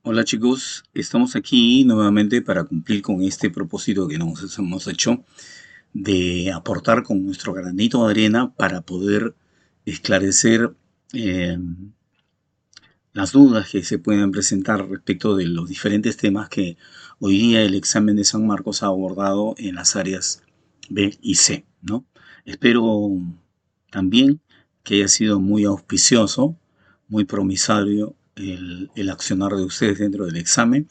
Hola chicos, estamos aquí nuevamente para cumplir con este propósito que nos hemos hecho de aportar con nuestro granito de arena para poder esclarecer eh, las dudas que se pueden presentar respecto de los diferentes temas que hoy día el examen de San Marcos ha abordado en las áreas B y C, ¿no? Espero también que haya sido muy auspicioso, muy promisorio el accionar de ustedes dentro del examen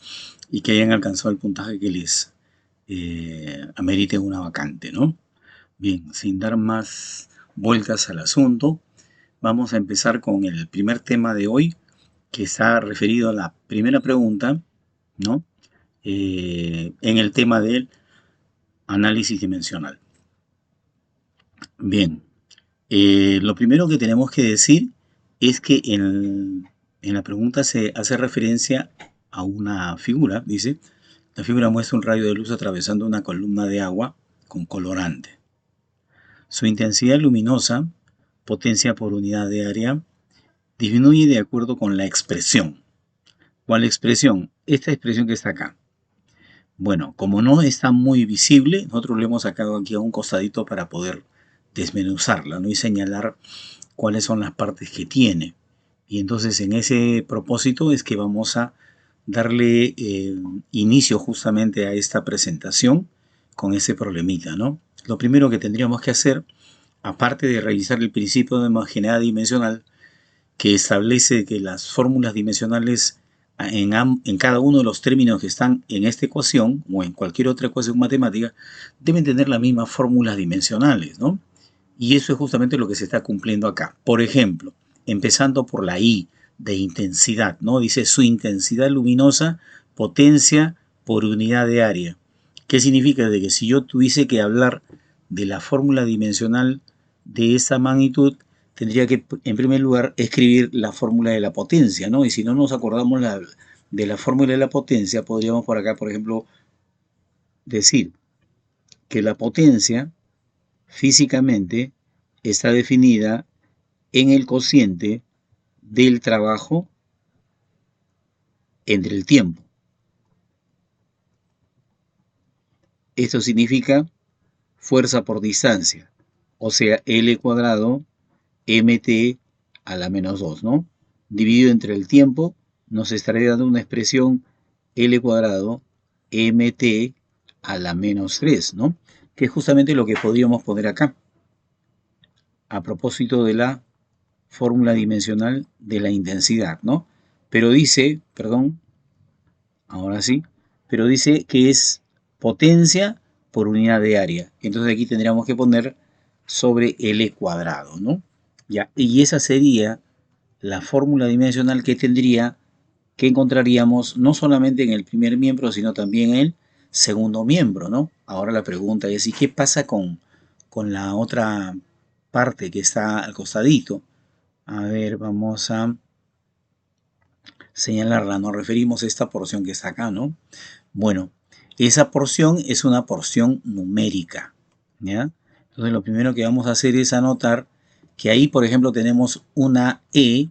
y que hayan alcanzado el puntaje que les amerite una vacante, ¿no? Bien, sin dar más vueltas al asunto, vamos a empezar con el primer tema de hoy, que está referido a la primera pregunta, ¿no? En el tema del análisis dimensional. Bien, lo primero que tenemos que decir es que en la pregunta se hace referencia a una figura, dice, la figura muestra un rayo de luz atravesando una columna de agua con colorante. Su intensidad luminosa, potencia por unidad de área, disminuye de acuerdo con la expresión. ¿Cuál expresión? Esta expresión que está acá. Bueno, como no está muy visible, nosotros le hemos sacado aquí a un costadito para poder desmenuzarla, ¿no? Y señalar cuáles son las partes que tiene. Y entonces en ese propósito es que vamos a darle inicio justamente a esta presentación con ese problemita, ¿no? Lo primero que tendríamos que hacer, aparte de revisar el principio de homogeneidad dimensional, que establece que las fórmulas dimensionales en cada uno de los términos que están en esta ecuación o en cualquier otra ecuación matemática deben tener las mismas fórmulas dimensionales, ¿no? Y eso es justamente lo que se está cumpliendo acá. Por ejemplo, empezando por la I de intensidad, ¿no? Dice su intensidad luminosa, potencia por unidad de área. ¿Qué significa? De que si yo tuviese que hablar de la fórmula dimensional de esta magnitud, tendría que, en primer lugar, escribir la fórmula de la potencia, ¿no? Y si no nos acordamos de la fórmula de la potencia, podríamos por acá, por ejemplo, decir que la potencia físicamente está definida en el cociente del trabajo entre el tiempo. Esto significa fuerza por distancia, o sea, L cuadrado mt a la menos 2, ¿no? Dividido entre el tiempo, nos estaría dando una expresión L cuadrado mt a la menos 3, ¿no? Que es justamente lo que podríamos poner acá, a propósito de la fórmula dimensional de la intensidad, ¿no? Pero dice, perdón, ahora sí, pero dice que es potencia por unidad de área. Entonces aquí tendríamos que poner sobre L cuadrado, ¿no? Ya, y esa sería la fórmula dimensional que encontraríamos no solamente en el primer miembro, sino también en el segundo miembro, ¿no? Ahora la pregunta es, ¿y qué pasa con la otra parte que está al costadito? A ver, vamos a señalarla, nos referimos a esta porción que está acá, ¿no? Bueno, esa porción es una porción numérica, ¿ya? Entonces lo primero que vamos a hacer es anotar que ahí, por ejemplo, tenemos una E,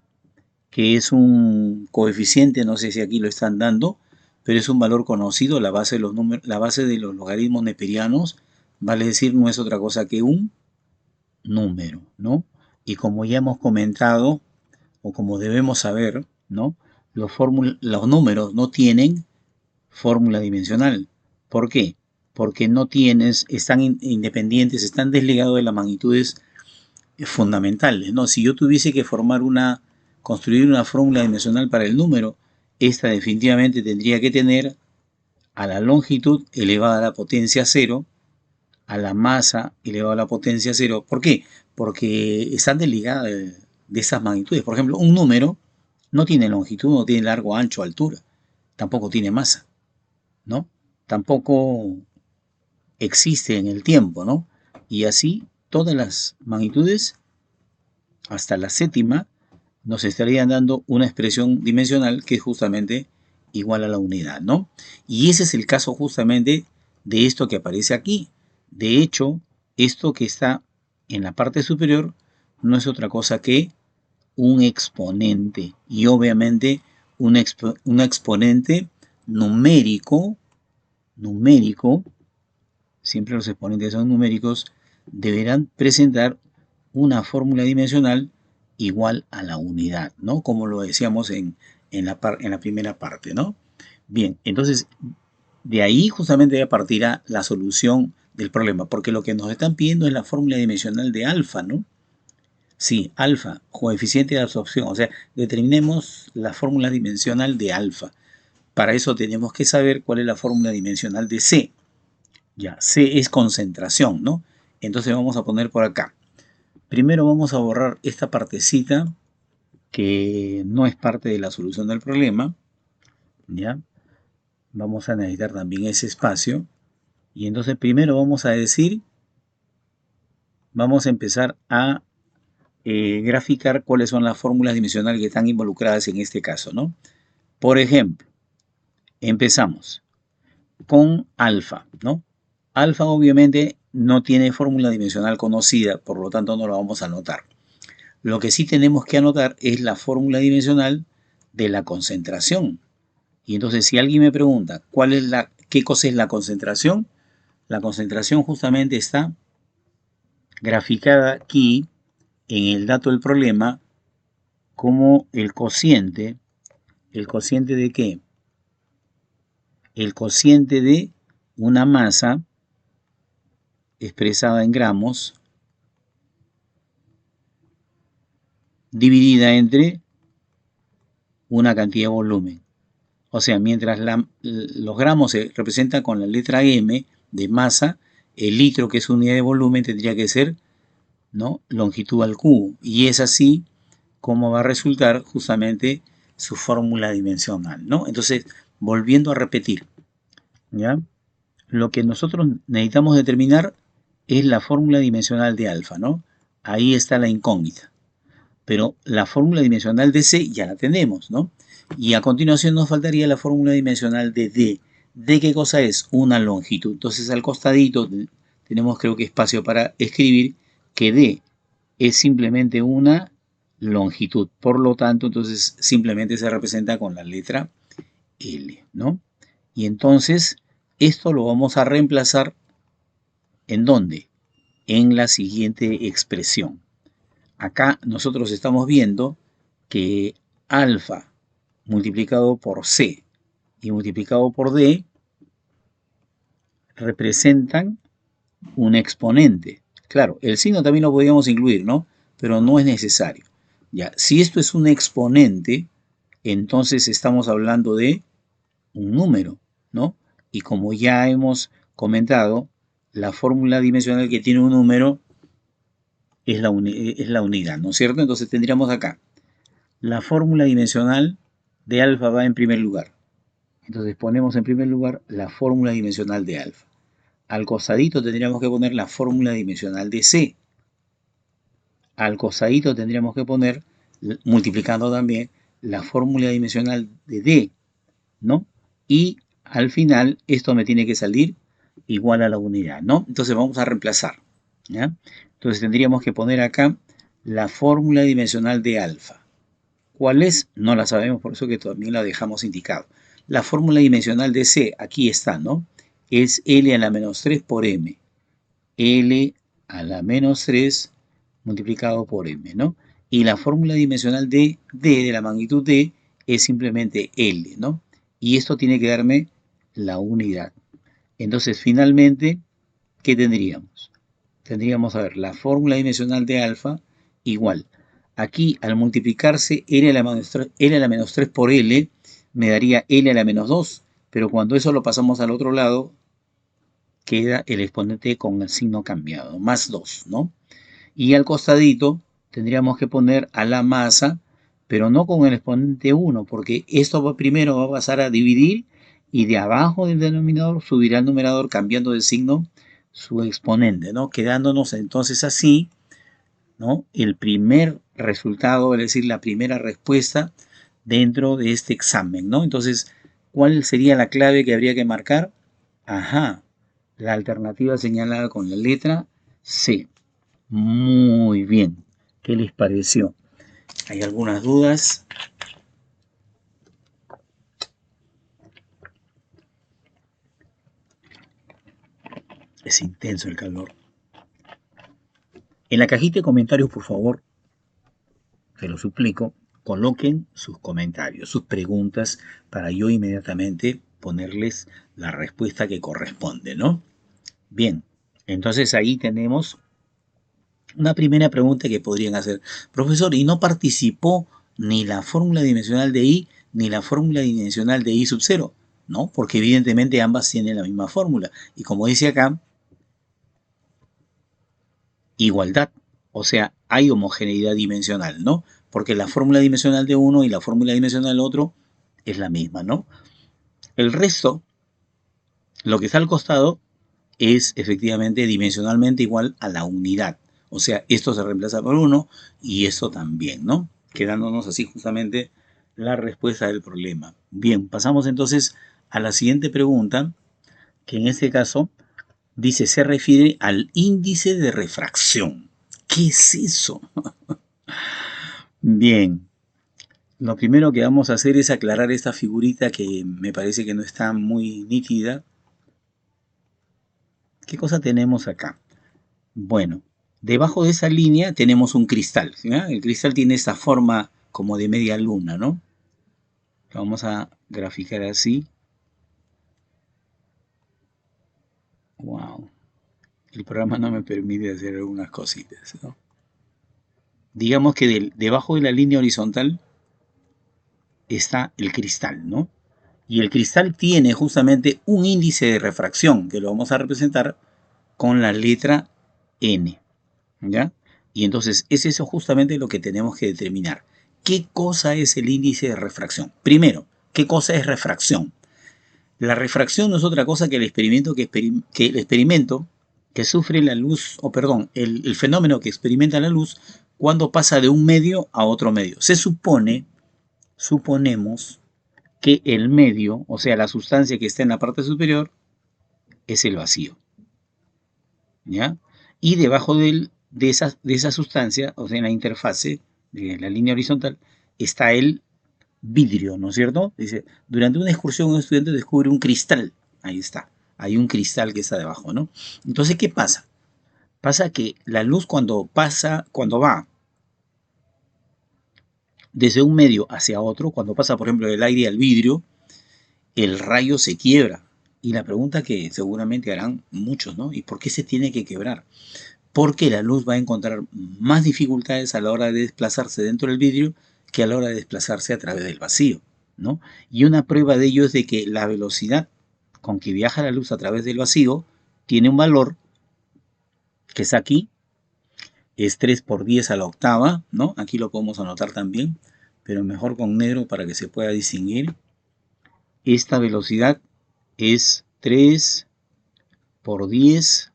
que es un coeficiente, no sé si aquí lo están dando, pero es un valor conocido, la base de los números, la base de los logaritmos neperianos, vale decir, no es otra cosa que un número, ¿no? Y como ya hemos comentado, o como debemos saber, ¿no? Los números no tienen fórmula dimensional. ¿Por qué? Porque no tienes, están independientes, están desligados de las magnitudes fundamentales, ¿no? Si yo tuviese que construir una fórmula dimensional para el número, esta definitivamente tendría que tener a la longitud elevada a la potencia cero, a la masa elevada a la potencia cero. ¿Por qué? Porque están desligadas de esas magnitudes. Por ejemplo, un número no tiene longitud, no tiene largo, ancho, altura, tampoco tiene masa, ¿no? Tampoco existe en el tiempo, ¿no? Y así todas las magnitudes, hasta la séptima, nos estarían dando una expresión dimensional que es justamente igual a la unidad, ¿no? Y ese es el caso justamente de esto que aparece aquí. De hecho, esto que está en la parte superior no es otra cosa que un exponente y obviamente un exponente numérico, siempre los exponentes son numéricos, deberán presentar una fórmula dimensional igual a la unidad, ¿no? Como lo decíamos en la primera parte, ¿no? Bien, entonces de ahí justamente partirá la solución del problema, porque lo que nos están pidiendo es la fórmula dimensional de alfa, ¿no? Sí, alfa, coeficiente de absorción, o sea, determinemos la fórmula dimensional de alfa. Para eso tenemos que saber cuál es la fórmula dimensional de C. Ya, C es concentración, ¿no? Entonces vamos a poner por acá. Primero vamos a borrar esta partecita que no es parte de la solución del problema, ¿ya? Vamos a necesitar también ese espacio. Y entonces primero vamos a decir, vamos a empezar a graficar cuáles son las fórmulas dimensionales que están involucradas en este caso, ¿no? Por ejemplo, empezamos con alfa, ¿no? Alfa obviamente no tiene fórmula dimensional conocida, por lo tanto no la vamos a anotar. Lo que sí tenemos que anotar es la fórmula dimensional de la concentración. Y entonces si alguien me pregunta qué cosa es la concentración justamente está graficada aquí en el dato del problema como el cociente de qué? El cociente de una masa expresada en gramos dividida entre una cantidad de volumen. O sea, mientras los gramos se representan con la letra M de masa, el litro, que es unidad de volumen, tendría que ser, ¿no?, longitud al cubo. Y es así como va a resultar justamente su fórmula dimensional, ¿no? Entonces, volviendo a repetir, ¿ya? Lo que nosotros necesitamos determinar es la fórmula dimensional de alfa, ¿no? Ahí está la incógnita. Pero la fórmula dimensional de C ya la tenemos, ¿no? Y a continuación nos faltaría la fórmula dimensional de D. ¿D qué cosa es? Una longitud. Entonces al costadito tenemos, creo que, espacio para escribir que D es simplemente una longitud. Por lo tanto, entonces simplemente se representa con la letra L, ¿no? Y entonces esto lo vamos a reemplazar ¿en dónde? En la siguiente expresión. Acá nosotros estamos viendo que alfa multiplicado por C y multiplicado por D representan un exponente. Claro, el signo también lo podríamos incluir, ¿no? Pero no es necesario. Ya, si esto es un exponente, entonces estamos hablando de un número, ¿no? Y como ya hemos comentado, la fórmula dimensional que tiene un número es la unidad, ¿no es cierto? Entonces tendríamos acá la fórmula dimensional de alfa va en primer lugar. Entonces ponemos en primer lugar la fórmula dimensional de alfa. Al costadito tendríamos que poner la fórmula dimensional de C. Al costadito tendríamos que poner, multiplicando también, la fórmula dimensional de D, ¿no? Y al final esto me tiene que salir igual a la unidad, ¿no? Entonces vamos a reemplazar, ¿ya? Entonces tendríamos que poner acá la fórmula dimensional de alfa. ¿Cuál es? No la sabemos, por eso que también la dejamos indicado. La fórmula dimensional de C, aquí está, ¿no? Es L a la menos 3 por M. L a la menos 3 multiplicado por M, ¿no? Y la fórmula dimensional de D, de la magnitud D, es simplemente L, ¿no? Y esto tiene que darme la unidad. Entonces, finalmente, ¿qué tendríamos? Tendríamos, a ver, la fórmula dimensional de alfa igual. Aquí, al multiplicarse L a la menos 3 por L, me daría L a la menos 2. Pero cuando eso lo pasamos al otro lado, queda el exponente con el signo cambiado, más 2, ¿no? Y al costadito tendríamos que poner a la masa, pero no con el exponente 1, porque esto primero va a pasar a dividir y de abajo del denominador subirá al numerador cambiando de signo su exponente, ¿no? Quedándonos entonces así, ¿no?, el primer resultado, es decir, la primera respuesta dentro de este examen, ¿no? Entonces, ¿cuál sería la clave que habría que marcar? Ajá, la alternativa señalada con la letra C. Muy bien. ¿Qué les pareció? ¿Hay algunas dudas? Es intenso el calor. En la cajita de comentarios, por favor, te lo suplico, coloquen sus comentarios, sus preguntas, para yo inmediatamente ponerles la respuesta que corresponde, ¿no? Bien, entonces ahí tenemos una primera pregunta que podrían hacer. Profesor, ¿y no participó ni la fórmula dimensional de I ni la fórmula dimensional de I sub 0? No, porque evidentemente ambas tienen la misma fórmula. Y como dice acá, igualdad. O sea, hay homogeneidad dimensional, ¿no? Porque la fórmula dimensional de uno y la fórmula dimensional del otro es la misma, ¿no? El resto, lo que está al costado, es efectivamente dimensionalmente igual a la unidad. O sea, esto se reemplaza por uno y esto también, ¿no? Quedándonos así justamente la respuesta del problema. Bien, pasamos entonces a la siguiente pregunta, que en este caso dice, se refiere al índice de refracción. ¿Qué es eso? Bien, lo primero que vamos a hacer es aclarar esta figurita que me parece que no está muy nítida. ¿Qué cosa tenemos acá? Bueno, debajo de esa línea tenemos un cristal, ¿sí? El cristal tiene esta forma como de media luna, ¿no? Lo vamos a graficar así. Wow. El programa no me permite hacer algunas cositas, ¿no? Digamos que debajo de la línea horizontal está el cristal, ¿no? Y el cristal tiene justamente un índice de refracción que lo vamos a representar con la letra N, ¿ya? Y entonces es eso justamente lo que tenemos que determinar. ¿Qué cosa es el índice de refracción? Primero, ¿qué cosa es refracción? La refracción no es otra cosa que el experimento que sufre la luz, o perdón, el fenómeno que experimenta la luz cuando pasa de un medio a otro medio. Suponemos que el medio, o sea, la sustancia que está en la parte superior, es el vacío, ¿ya? Y debajo de esa sustancia, o sea, en la interfase de la línea horizontal, está el vidrio, ¿no es cierto? Dice, durante una excursión un estudiante descubre un cristal. Ahí está. Hay un cristal que está debajo, ¿no? Entonces, ¿qué pasa? Pasa que la luz cuando va desde un medio hacia otro, cuando pasa, por ejemplo, del aire al vidrio, el rayo se quiebra. Y la pregunta que seguramente harán muchos, ¿no? ¿Y por qué se tiene que quebrar? Porque la luz va a encontrar más dificultades a la hora de desplazarse dentro del vidrio que a la hora de desplazarse a través del vacío, ¿no? Y una prueba de ello es de que la velocidad con que viaja la luz a través del vacío tiene un valor que es aquí, es 3 por 10 a la octava, ¿no? Aquí lo podemos anotar también, pero mejor con negro para que se pueda distinguir. Esta velocidad es 3 por 10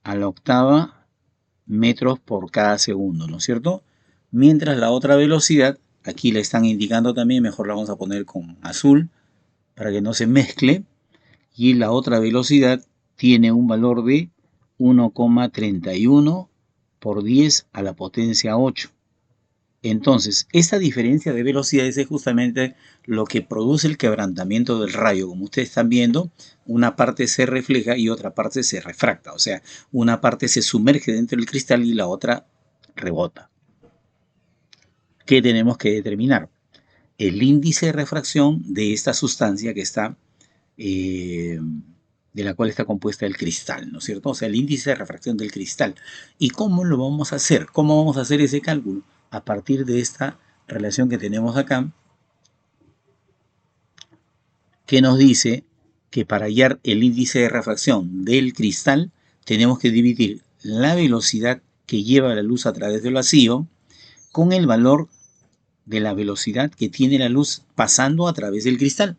a la octava metros por cada segundo, ¿no es cierto? Mientras la otra velocidad, aquí la están indicando también, mejor la vamos a poner con azul para que no se mezcle, y la otra velocidad tiene un valor de 1,31 por 10 a la potencia 8. Entonces, esta diferencia de velocidades es justamente lo que produce el quebrantamiento del rayo. Como ustedes están viendo, una parte se refleja y otra parte se refracta. O sea, una parte se sumerge dentro del cristal y la otra rebota. ¿Qué tenemos que determinar? El índice de refracción de esta sustancia que está, de la cual está compuesta el cristal, ¿no es cierto? O sea, el índice de refracción del cristal. ¿Y cómo lo vamos a hacer? ¿Cómo vamos a hacer ese cálculo? A partir de esta relación que tenemos acá, que nos dice que para hallar el índice de refracción del cristal, tenemos que dividir la velocidad que lleva la luz a través del vacío con el valor de la velocidad que tiene la luz pasando a través del cristal,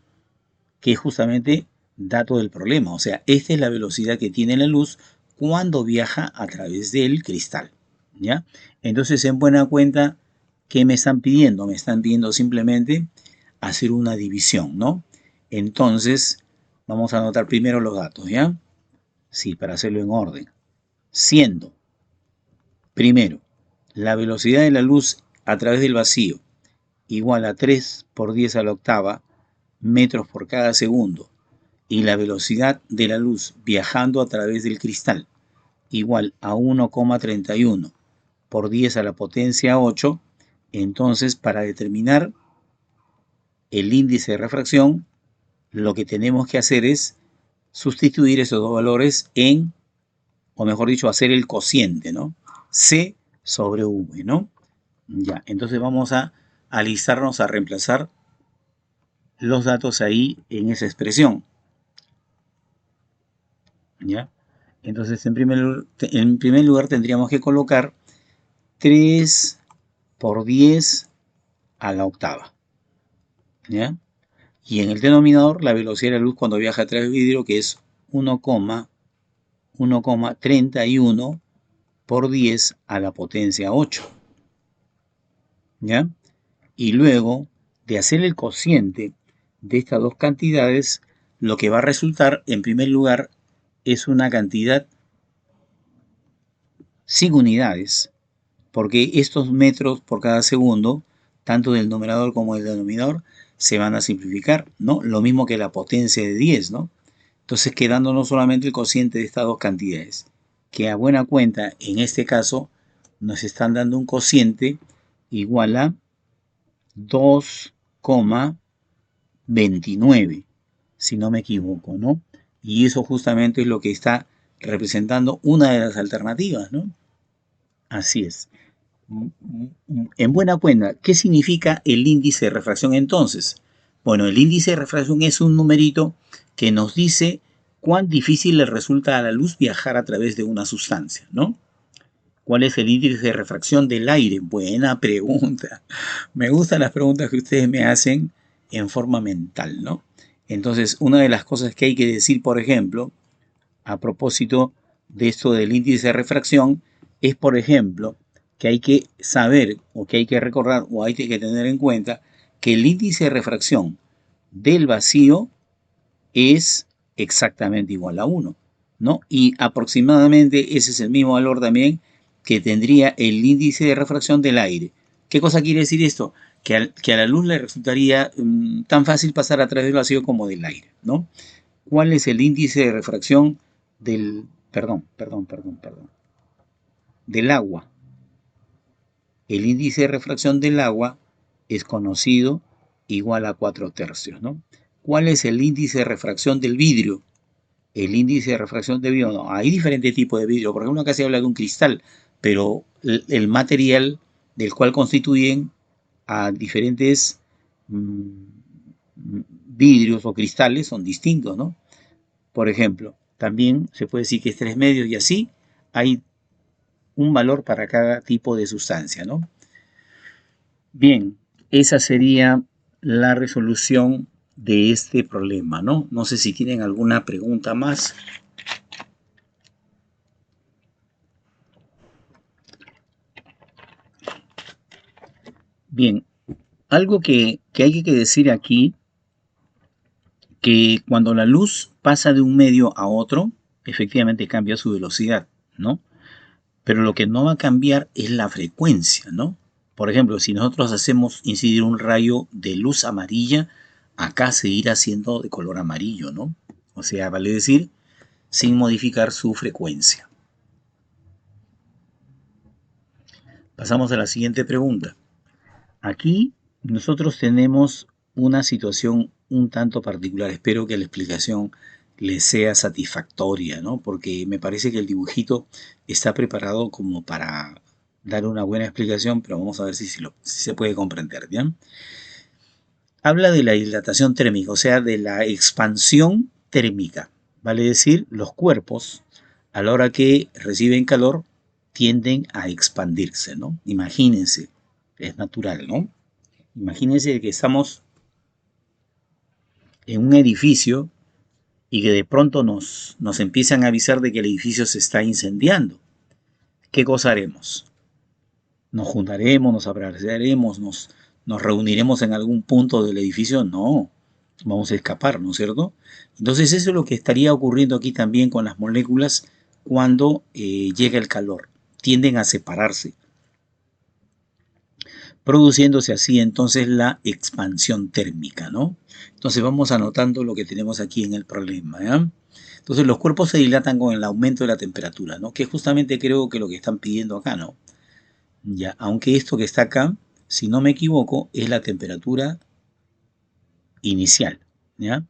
que es justamente dato del problema. O sea, esta es la velocidad que tiene la luz cuando viaja a través del cristal, ¿ya? Entonces, en buena cuenta, ¿qué me están pidiendo? Me están pidiendo simplemente hacer una división, ¿no? Entonces, vamos a anotar primero los datos, ¿ya? Sí, para hacerlo en orden. Siendo, primero, la velocidad de la luz a través del vacío igual a 3 por 10 a la octava metros por cada segundo, y la velocidad de la luz viajando a través del cristal igual a 1,31 por 10 a la potencia 8, entonces para determinar el índice de refracción, lo que tenemos que hacer es sustituir esos dos valores en, o mejor dicho, hacer el cociente, ¿no? C sobre V, ¿no? Ya, entonces vamos a alistarnos a reemplazar los datos ahí en esa expresión. ¿Ya? Entonces, en primer lugar tendríamos que colocar 3 por 10 a la octava. ¿Ya? Y en el denominador, la velocidad de la luz cuando viaja a través del vidrio, que es 1,31 por 10 a la potencia 8. ¿Ya? Y luego de hacer el cociente de estas dos cantidades, lo que va a resultar, en primer lugar, es una cantidad sin unidades, porque estos metros por cada segundo, tanto del numerador como del denominador, se van a simplificar, ¿no? Lo mismo que la potencia de 10, ¿no? Entonces quedándonos solamente el cociente de estas dos cantidades, que a buena cuenta, en este caso, nos están dando un cociente igual a 2,29, si no me equivoco, ¿no? Y eso justamente es lo que está representando una de las alternativas, ¿no? Así es. En buena cuenta, ¿qué significa el índice de refracción entonces? Bueno, el índice de refracción es un numerito que nos dice cuán difícil le resulta a la luz viajar a través de una sustancia, ¿no? ¿Cuál es el índice de refracción del aire? Buena pregunta. Me gustan las preguntas que ustedes me hacen en forma mental, ¿no? Entonces, una de las cosas que hay que decir, por ejemplo, a propósito de esto del índice de refracción, es, por ejemplo, que hay que saber o que hay que recordar o hay que tener en cuenta que el índice de refracción del vacío es exactamente igual a 1, ¿no? Y aproximadamente ese es el mismo valor también que tendría el índice de refracción del aire. ¿Qué cosa quiere decir esto? Que a la luz le resultaría tan fácil pasar a través del vacío como del aire, ¿no? ¿Cuál es el índice de refracción del agua? El índice de refracción del agua es conocido igual a 4 tercios, ¿no? ¿Cuál es el índice de refracción del vidrio? El índice de refracción del vidrio, no, hay diferentes tipos de vidrio. Por ejemplo, acá se habla de un cristal, pero el material del cual constituyen a diferentes vidrios o cristales son distintos, ¿no? Por ejemplo, también se puede decir que es 3 medios y así hay un valor para cada tipo de sustancia, ¿no? Bien, esa sería la resolución de este problema, ¿no? No sé si tienen alguna pregunta más. Bien, algo que hay que decir aquí, que cuando la luz pasa de un medio a otro, efectivamente cambia su velocidad, ¿no? Pero lo que no va a cambiar es la frecuencia, ¿no? Por ejemplo, si nosotros hacemos incidir un rayo de luz amarilla, acá seguirá siendo de color amarillo, ¿no? O sea, vale decir, sin modificar su frecuencia. Pasamos a la siguiente pregunta. Aquí nosotros tenemos una situación un tanto particular. Espero que la explicación les sea satisfactoria, ¿no? Porque me parece que el dibujito está preparado como para dar una buena explicación, pero vamos a ver si se puede comprender, ¿bien? Habla de la dilatación térmica, o sea, de la expansión térmica. Vale decir, los cuerpos, a la hora que reciben calor, tienden a expandirse, ¿no? Imagínense, es natural, ¿no? Imagínense que estamos en un edificio y que de pronto nos empiezan a avisar de que el edificio se está incendiando. ¿Qué cosa haremos? ¿Nos juntaremos, nos abrazaremos, nos reuniremos en algún punto del edificio? No, vamos a escapar, ¿no es cierto? Entonces eso es lo que estaría ocurriendo aquí también con las moléculas cuando llega el calor. Tienden a separarse. produciéndose así entonces la expansión térmica, ¿no? Entonces vamos anotando lo que tenemos aquí en el problema, ¿ya? Entonces los cuerpos se dilatan con el aumento de la temperatura, ¿no? Que justamente creo que lo que están pidiendo acá, ¿no? Ya, aunque esto que está acá, si no me equivoco, es la temperatura inicial, ¿ya?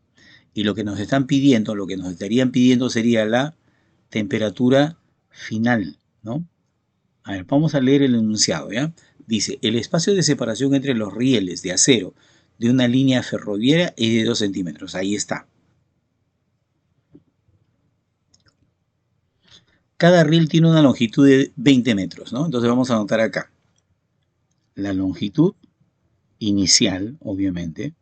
Y lo que nos están pidiendo, lo que nos estarían pidiendo sería la temperatura final, ¿no? A ver, vamos a leer el enunciado, ¿ya? Dice, el espacio de separación entre los rieles de acero de una línea ferroviaria es de 2 centímetros. Ahí está. Cada riel tiene una longitud de 20 metros, ¿no? Entonces vamos a anotar acá. La longitud inicial, obviamente,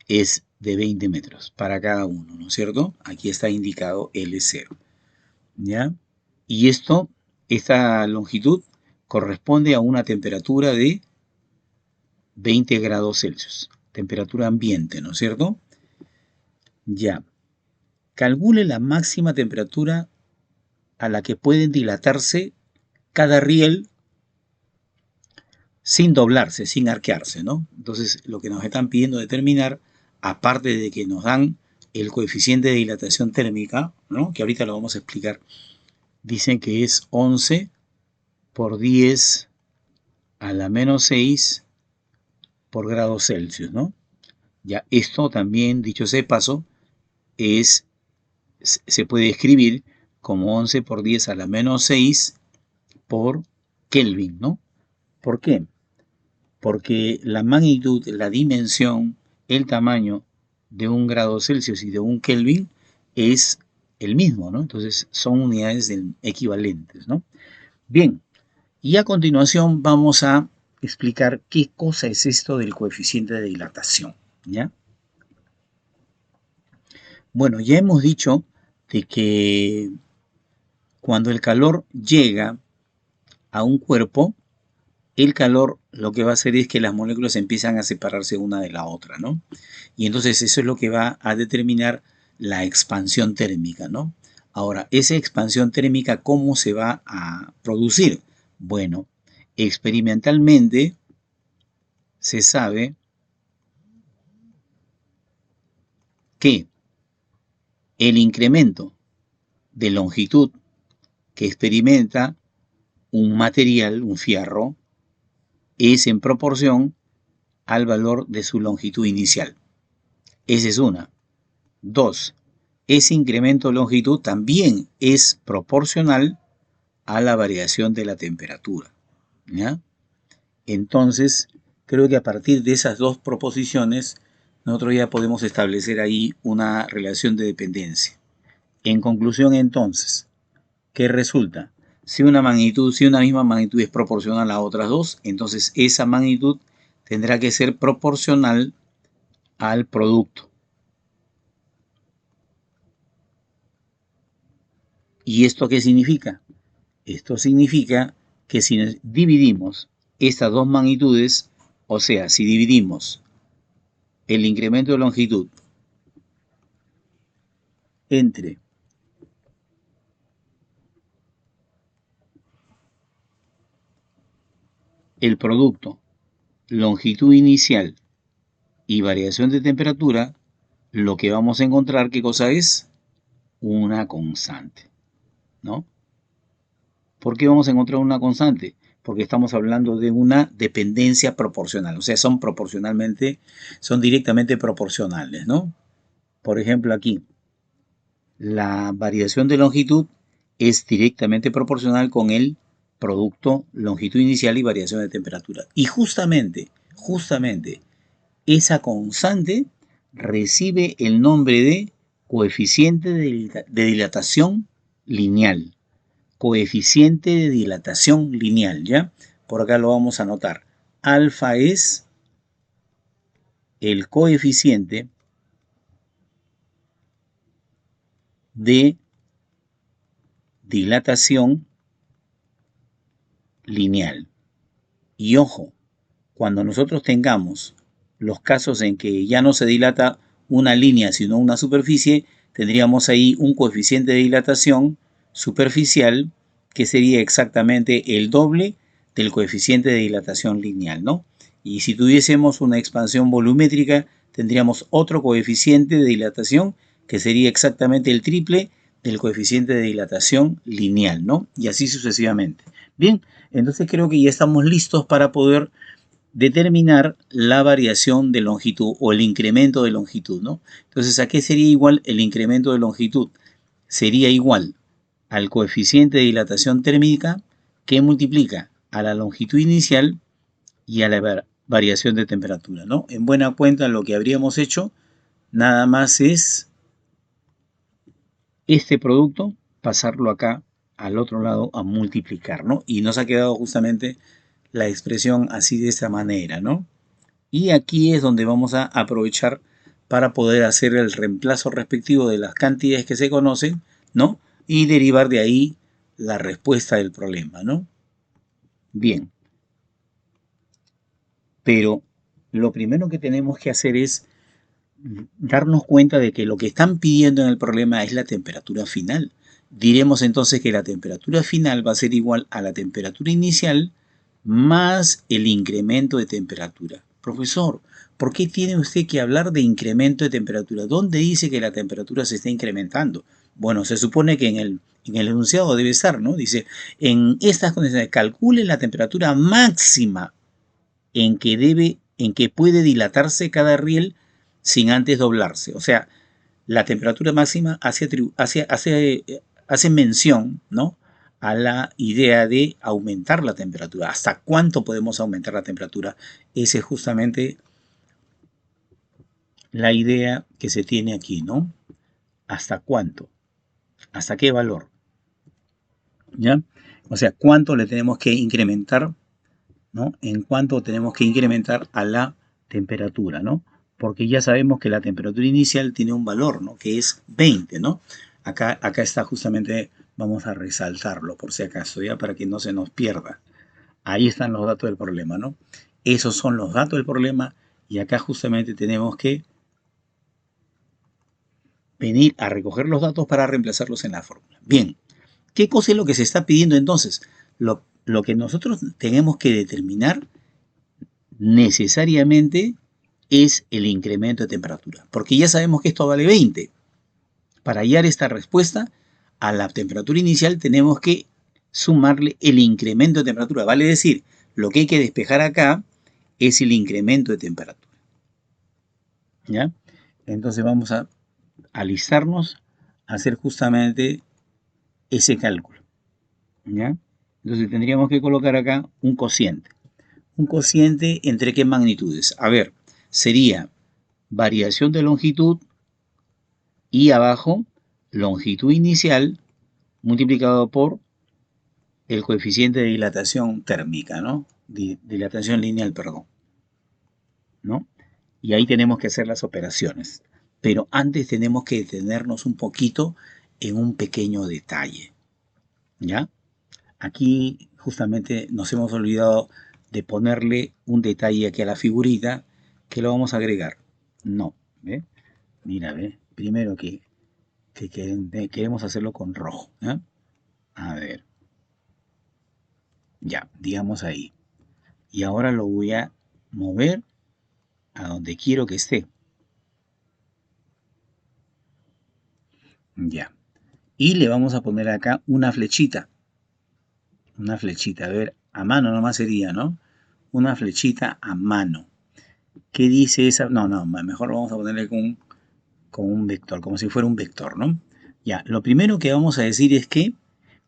es de 20 metros para cada uno, ¿no es cierto? Aquí está indicado L0, ¿ya? Y esta longitud corresponde a una temperatura de 20 grados Celsius, temperatura ambiente, ¿no es cierto? Ya. Calcule la máxima temperatura a la que pueden dilatarse cada riel sin doblarse, sin arquearse, ¿no? Entonces, lo que nos están pidiendo determinar, aparte de que nos dan el coeficiente de dilatación térmica, ¿no? Que ahorita lo vamos a explicar, dicen que es 11 por 10 a la menos 6 por grados Celsius, ¿no? Ya, esto también, dicho sea de paso, se puede escribir como 11 por 10 a la menos 6 por Kelvin, ¿no? ¿Por qué? Porque la magnitud, la dimensión, el tamaño de un grado Celsius y de un Kelvin es el mismo, ¿no? Entonces son unidades equivalentes, ¿no? Bien, y a continuación vamos a explicar qué cosa es esto del coeficiente de dilatación, ¿ya? Bueno, ya hemos dicho de que cuando el calor llega a un cuerpo, el calor lo que va a hacer es que las moléculas empiezan a separarse una de la otra, ¿no? Y entonces eso es lo que va a determinar la expansión térmica, ¿no? Ahora, esa expansión térmica, ¿cómo se va a producir? Bueno, experimentalmente se sabe que el incremento de longitud que experimenta un material, un fierro, es en proporción al valor de su longitud inicial. Esa es una. Dos, ese incremento de longitud también es proporcional a la variación de la temperatura, ¿ya? Entonces, creo que a partir de esas dos proposiciones, nosotros ya podemos establecer ahí una relación de dependencia. En conclusión, entonces, ¿qué resulta? Si una misma magnitud es proporcional a otras dos, entonces esa magnitud tendrá que ser proporcional al producto. ¿Y esto qué significa? Esto significa que si dividimos estas dos magnitudes, o sea, si dividimos el incremento de longitud entre el producto, longitud inicial y variación de temperatura, lo que vamos a encontrar, ¿qué cosa es? Una constante, ¿no? ¿Por qué vamos a encontrar una constante? Porque estamos hablando de una dependencia proporcional, o sea, son directamente proporcionales, ¿no? Por ejemplo, aquí, la variación de longitud es directamente proporcional con el producto longitud inicial y variación de temperatura. Y justamente, esa constante recibe el nombre de coeficiente de dilatación lineal. Coeficiente de dilatación lineal, ¿ya? Por acá lo vamos a anotar. Alfa es el coeficiente de dilatación lineal. Y ojo, cuando nosotros tengamos los casos en que ya no se dilata una línea sino una superficie, tendríamos ahí un coeficiente de dilatación superficial que sería exactamente el doble del coeficiente de dilatación lineal, ¿no? Y si tuviésemos una expansión volumétrica, tendríamos otro coeficiente de dilatación que sería exactamente el triple del coeficiente de dilatación lineal, ¿no? Y así sucesivamente. Bien, entonces creo que ya estamos listos para poder determinar la variación de longitud o el incremento de longitud, ¿no? Entonces, ¿a qué sería igual el incremento de longitud? Sería igual al coeficiente de dilatación térmica que multiplica a la longitud inicial y a la variación de temperatura, ¿no? En buena cuenta, lo que habríamos hecho nada más es este producto, pasarlo acá al otro lado a multiplicar, ¿no? Y nos ha quedado justamente la expresión así de esta manera, ¿no? Y aquí es donde vamos a aprovechar para poder hacer el reemplazo respectivo de las cantidades que se conocen, ¿no? Y derivar de ahí la respuesta del problema, ¿no? Bien, pero lo primero que tenemos que hacer es darnos cuenta de que lo que están pidiendo en el problema es la temperatura final. Diremos entonces que la temperatura final va a ser igual a la temperatura inicial más el incremento de temperatura. Profesor, ¿por qué tiene usted que hablar de incremento de temperatura? ¿Dónde dice que la temperatura se está incrementando? Bueno, se supone que en el enunciado debe estar, ¿no? Dice, en estas condiciones, calcule la temperatura máxima en que puede dilatarse cada riel sin antes doblarse. O sea, la temperatura máxima hace mención, ¿no?, a la idea de aumentar la temperatura. ¿Hasta cuánto podemos aumentar la temperatura? Esa es justamente la idea que se tiene aquí, ¿no? ¿Hasta cuánto? ¿Hasta qué valor? ¿Ya? O sea, ¿cuánto le tenemos que incrementar, ¿no? En cuánto tenemos que incrementar a la temperatura, ¿no? Porque ya sabemos que la temperatura inicial tiene un valor, ¿no?, que es 20, ¿no? Acá está justamente, vamos a resaltarlo por si acaso, ya, para que no se nos pierda. Ahí están los datos del problema, ¿no? Esos son los datos del problema y acá justamente tenemos que venir a recoger los datos para reemplazarlos en la fórmula. Bien, ¿qué cosa es lo que se está pidiendo entonces? Lo que nosotros tenemos que determinar necesariamente es el incremento de temperatura, porque ya sabemos que esto vale 20. Para hallar esta respuesta a la temperatura inicial tenemos que sumarle el incremento de temperatura, vale decir, lo que hay que despejar acá es el incremento de temperatura. ¿Ya? Entonces vamos a alistarnos a hacer justamente ese cálculo. ¿Ya? Entonces tendríamos que colocar acá un cociente. ¿Un cociente entre qué magnitudes? A ver, sería variación de longitud y abajo longitud inicial multiplicado por el coeficiente de dilatación térmica, ¿no? Dilatación lineal, perdón, ¿no? Y ahí tenemos que hacer las operaciones. Pero antes tenemos que detenernos un poquito en un pequeño detalle, ¿ya? Aquí justamente nos hemos olvidado de ponerle un detalle aquí a la figurita que lo vamos a agregar. No, ¿ve? Mira, ¿ve? Primero que queremos hacerlo con rojo, ¿eh? A ver, ya, digamos ahí. Y ahora lo voy a mover a donde quiero que esté. Ya. Y le vamos a poner acá una flechita. Una flechita, a ver, a mano nomás sería, ¿no? Una flechita a mano. ¿Qué dice esa? No, mejor vamos a ponerle con un vector, como si fuera un vector, ¿no? Ya, lo primero que vamos a decir es que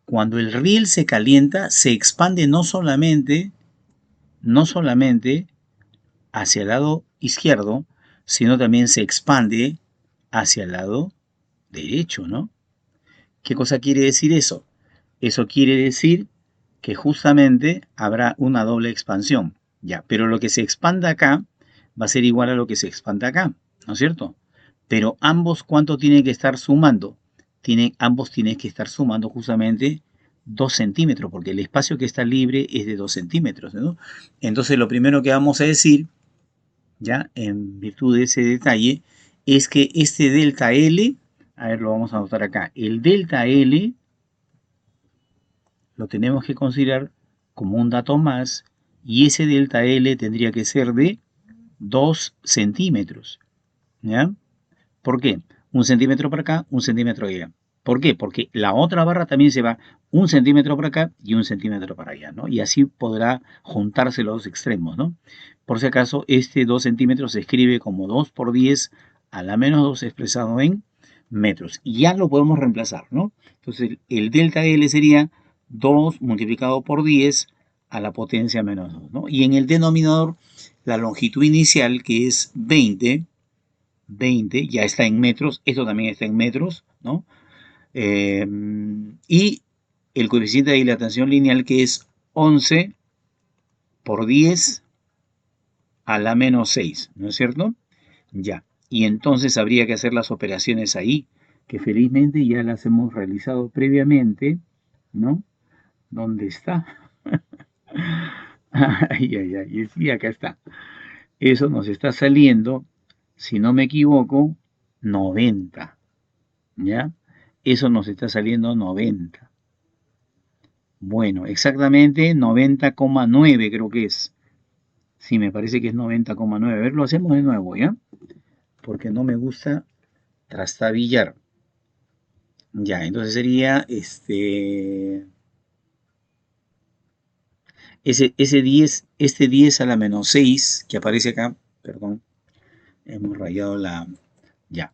cuando el riel se calienta, se expande no solamente hacia el lado izquierdo, sino también se expande hacia el lado derecho, ¿no? ¿Qué cosa quiere decir eso? Eso quiere decir que justamente habrá una doble expansión, ya, pero lo que se expanda acá va a ser igual a lo que se expanda acá, ¿no es cierto? Pero ambos, ¿cuánto tienen que estar sumando? Ambos tienen que estar sumando justamente 2 centímetros, porque el espacio que está libre es de 2 centímetros, ¿no? Entonces lo primero que vamos a decir, ya, en virtud de ese detalle, es que este delta L, a ver, lo vamos a anotar acá, el delta L lo tenemos que considerar como un dato más, y ese delta L tendría que ser de 2 centímetros, ¿ya? ¿Por qué? Un centímetro para acá, un centímetro allá. ¿Por qué? Porque la otra barra también se va un centímetro para acá y un centímetro para allá, ¿no? Y así podrá juntarse los dos extremos, ¿no? Por si acaso, este 2 centímetros se escribe como 2 por 10 a la menos 2 expresado en metros. Y ya lo podemos reemplazar, ¿no? Entonces, el delta L sería 2 multiplicado por 10 a la potencia menos 2, ¿no? Y en el denominador, la longitud inicial, que es 20 ya está en metros, esto también está en metros, ¿no? Y el coeficiente de dilatación lineal que es 11 por 10 a la menos 6, ¿no es cierto? Ya. Y entonces habría que hacer las operaciones ahí, que felizmente ya las hemos realizado previamente, ¿no? ¿Dónde está? Ay, ay, ay, sí, acá está. Eso nos está saliendo, si no me equivoco, 90, ¿ya? Eso nos está saliendo 90. Bueno, exactamente 90,9 creo que es. Sí, me parece que es 90,9. A ver, lo hacemos de nuevo, ¿ya? Porque no me gusta trastabillar. Ya, entonces sería ese 10, este 10 a la menos 6 que aparece acá, perdón, hemos rayado la, ya.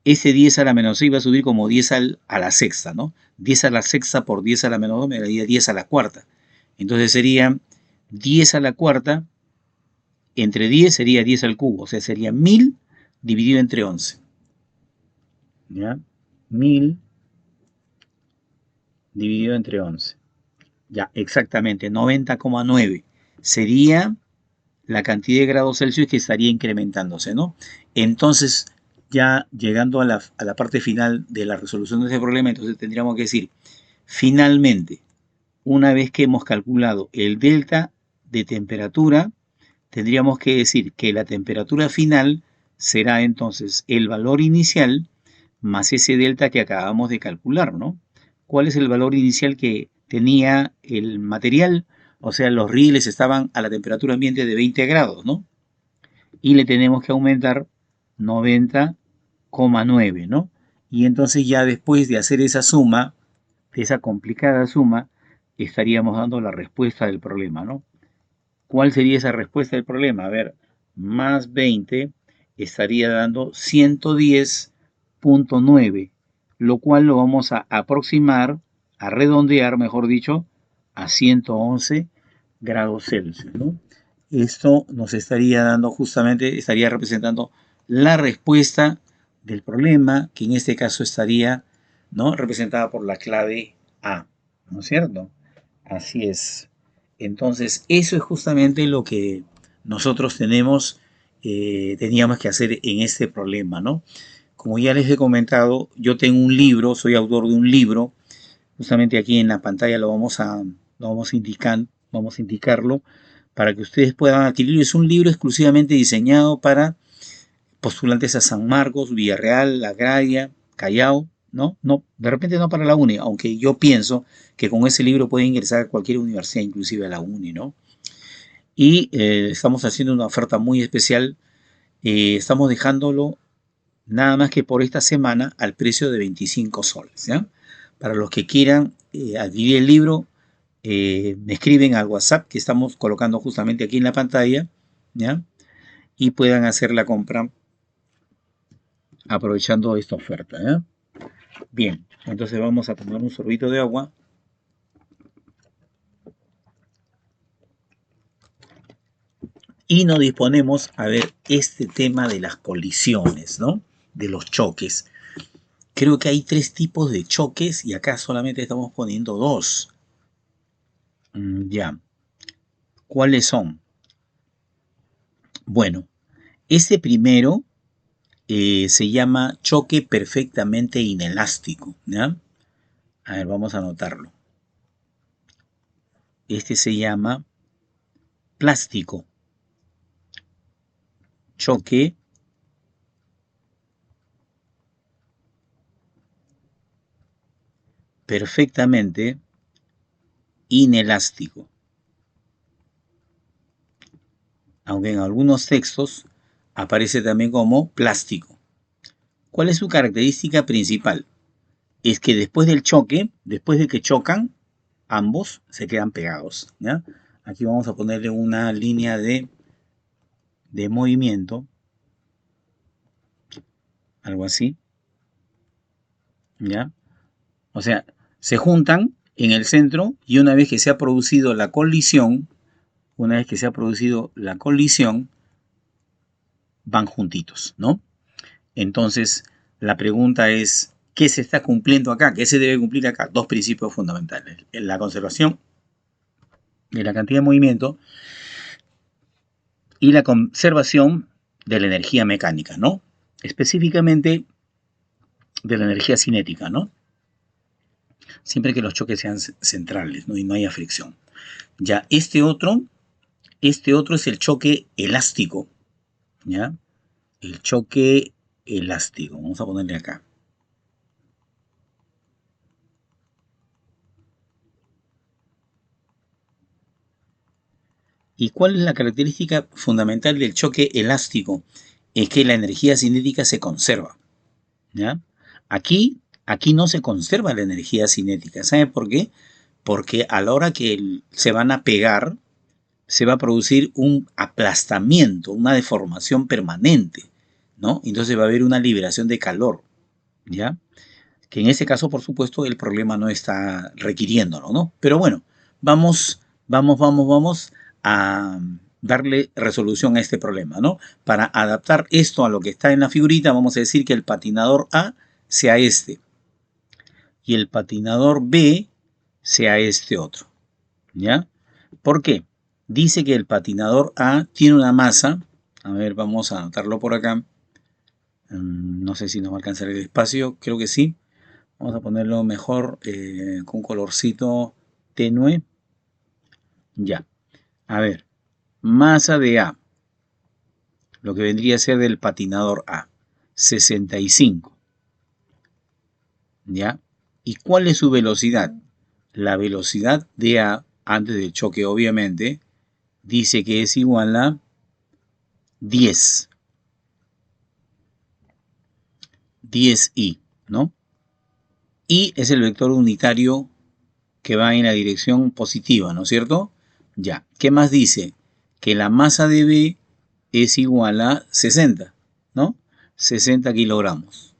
Ese 10 a la menos 6 va a subir como 10 a la sexta, ¿no? 10 a la sexta por 10 a la menos 2 me daría 10 a la cuarta. Entonces sería 10 a la cuarta entre 10 sería 10 al cubo, o sea, sería 1000 dividido entre 11. ¿Ya? 1000 dividido entre 11. Ya, exactamente, 90,9 sería la cantidad de grados Celsius que estaría incrementándose, ¿no? Entonces, ya llegando a la parte final de la resolución de ese problema, entonces tendríamos que decir, finalmente, una vez que hemos calculado el delta de temperatura, tendríamos que decir que la temperatura final será entonces el valor inicial más ese delta que acabamos de calcular, ¿no? ¿Cuál es el valor inicial que tenía el material? O sea, los rieles estaban a la temperatura ambiente de 20 grados, ¿no? Y le tenemos que aumentar 90,9, ¿no? Y entonces ya después de hacer esa suma, esa complicada suma, estaríamos dando la respuesta del problema, ¿no? ¿Cuál sería esa respuesta del problema? A ver, más 20 estaría dando 110,9, lo cual lo vamos a aproximar, a redondear, mejor dicho, a 111 grados Celsius, ¿no? Esto nos estaría dando justamente, estaría representando la respuesta del problema, que en este caso estaría, ¿no?, representada por la clave A, ¿no es cierto? Así es. Entonces, eso es justamente lo que nosotros teníamos que hacer en este problema, ¿no? Como ya les he comentado, yo tengo un libro, soy autor de un libro, justamente aquí en la pantalla vamos a indicarlo para que ustedes puedan adquirirlo. Es un libro exclusivamente diseñado para postulantes a San Marcos, Villarreal, La Agraria, Callao, ¿no? No, de repente no para la UNI, aunque yo pienso que con ese libro pueden ingresar a cualquier universidad, inclusive a la UNI, ¿no? Y estamos haciendo una oferta muy especial. Estamos dejándolo nada más que por esta semana al precio de 25 soles, ¿ya? Para los que quieran adquirir el libro, me escriben al WhatsApp que estamos colocando justamente aquí en la pantalla, ¿ya? Y puedan hacer la compra aprovechando esta oferta, ¿ya? Bien, entonces vamos a tomar un sorbito de agua. Y nos disponemos a ver este tema de las colisiones, ¿no? De los choques. Creo que hay 3 tipos de choques y acá solamente estamos poniendo 2. Ya. ¿Cuáles son? Bueno, ese primero se llama choque perfectamente inelástico, ¿ya? A ver, vamos a anotarlo. Este se llama plástico. Choque perfectamente inelástico. Aunque en algunos textos aparece también como plástico. ¿Cuál es su característica principal? Es que después del choque, después de que chocan, ambos se quedan pegados, ¿ya? Aquí vamos a ponerle una línea de movimiento, algo así, ¿ya? O sea, se juntan en el centro y una vez que se ha producido la colisión, van juntitos, ¿no? Entonces, la pregunta es, ¿qué se está cumpliendo acá? ¿Qué se debe cumplir acá? Dos principios fundamentales. La conservación de la cantidad de movimiento y la conservación de la energía mecánica, ¿no? Específicamente de la energía cinética, ¿no? Siempre que los choques sean centrales, ¿no? Y no haya fricción. Ya, este otro es el choque elástico, ¿ya? El choque elástico. Vamos a ponerle acá. ¿Y cuál es la característica fundamental del choque elástico? Es que la energía cinética se conserva, ¿ya? Aquí no se conserva la energía cinética. ¿Sabe por qué? Porque a la hora que se van a pegar, se va a producir un aplastamiento, una deformación permanente, ¿no? Entonces va a haber una liberación de calor, ¿ya? Que en ese caso, por supuesto, el problema no está requiriéndolo, ¿no? Pero bueno, vamos a darle resolución a este problema, ¿no? Para adaptar esto a lo que está en la figurita, vamos a decir que el patinador A sea este y el patinador B sea este otro, ¿ya? ¿Por qué? Dice que el patinador A tiene una masa, a ver, vamos a anotarlo por acá, no sé si nos va a alcanzar el espacio, creo que sí. Vamos a ponerlo mejor con un colorcito tenue. Ya. A ver. Masa de A. Lo que vendría a ser del patinador A. 65. ¿Ya? ¿Y cuál es su velocidad? La velocidad de A, antes del choque obviamente, dice que es igual a 10. 10i, ¿no? Y es el vector unitario que va en la dirección positiva, ¿no es cierto? Ya. ¿Qué más dice? Que la masa de B es igual a 60, ¿no? 60 kilogramos.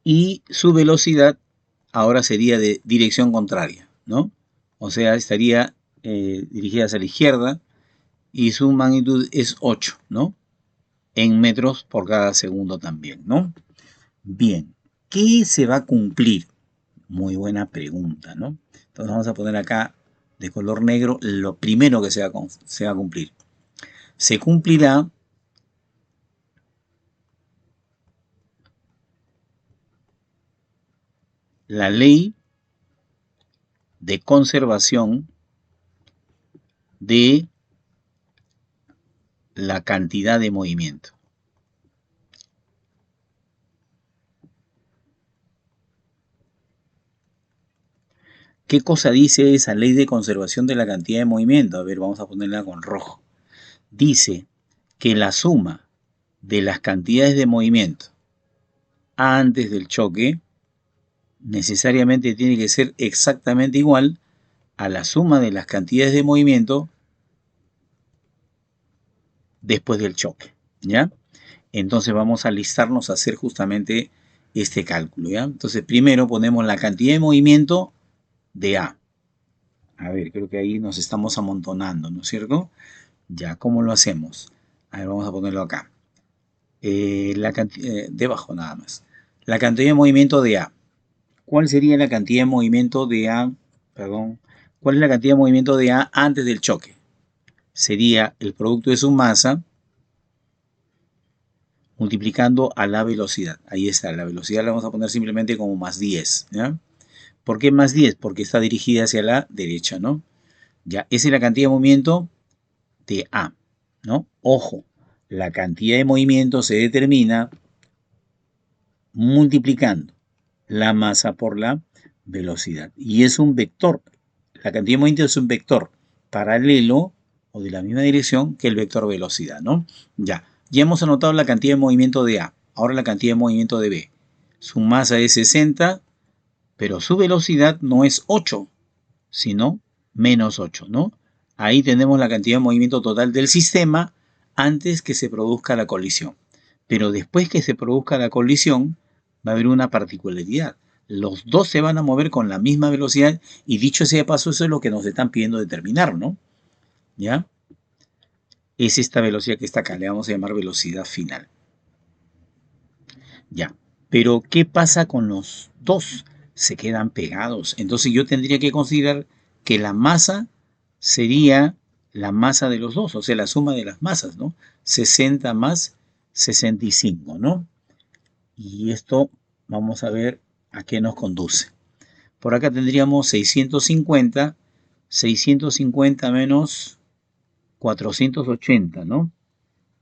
Y su velocidad ahora sería de dirección contraria, ¿no? O sea, estaría dirigida hacia la izquierda y su magnitud es 8, ¿no? En metros por cada segundo también, ¿no? Bien, ¿qué se va a cumplir? Muy buena pregunta, ¿no? Entonces vamos a poner acá de color negro lo primero que se va a cumplir. Se cumplirá la ley de conservación de la cantidad de movimiento. ¿Qué cosa dice esa ley de conservación de la cantidad de movimiento? A ver, vamos a ponerla con rojo. Dice que la suma de las cantidades de movimiento antes del choque necesariamente tiene que ser exactamente igual a la suma de las cantidades de movimiento después del choque, ¿ya? Entonces vamos a alistarnos a hacer justamente este cálculo, ¿ya? Entonces primero ponemos la cantidad de movimiento de A. A ver, creo que ahí nos estamos amontonando, ¿no es cierto? Ya, ¿cómo lo hacemos? A ver, vamos a ponerlo acá. Debajo nada más. La cantidad de movimiento de A. ¿Cuál sería la cantidad de movimiento de A? Perdón. ¿Cuál es la cantidad de movimiento de A antes del choque? Sería el producto de su masa multiplicando a la velocidad. Ahí está, la velocidad la vamos a poner simplemente como más 10, ¿ya? ¿Por qué más 10? Porque está dirigida hacia la derecha, ¿no? Ya, esa es la cantidad de movimiento de A, ¿no? Ojo, la cantidad de movimiento se determina multiplicando la masa por la velocidad. Y es un vector La cantidad de movimiento es un vector paralelo o de la misma dirección que el vector velocidad, ¿no? Ya hemos anotado la cantidad de movimiento de A. Ahora la cantidad de movimiento de B. Su masa es 60, pero su velocidad no es 8, sino menos 8, ¿no? Ahí tenemos la cantidad de movimiento total del sistema antes que se produzca la colisión. Pero después que se produzca la colisión, va a haber una particularidad. Los dos se van a mover con la misma velocidad y dicho sea de paso, eso es lo que nos están pidiendo determinar, ¿no? ¿Ya? Es esta velocidad que está acá, le vamos a llamar velocidad final. Ya. Pero, ¿qué pasa con los dos? Se quedan pegados. Entonces yo tendría que considerar que la masa sería la masa de los dos, o sea, la suma de las masas, ¿no? 60 más 65, ¿no? Y esto vamos a ver a qué nos conduce. Por acá tendríamos 650 menos 480, ¿no?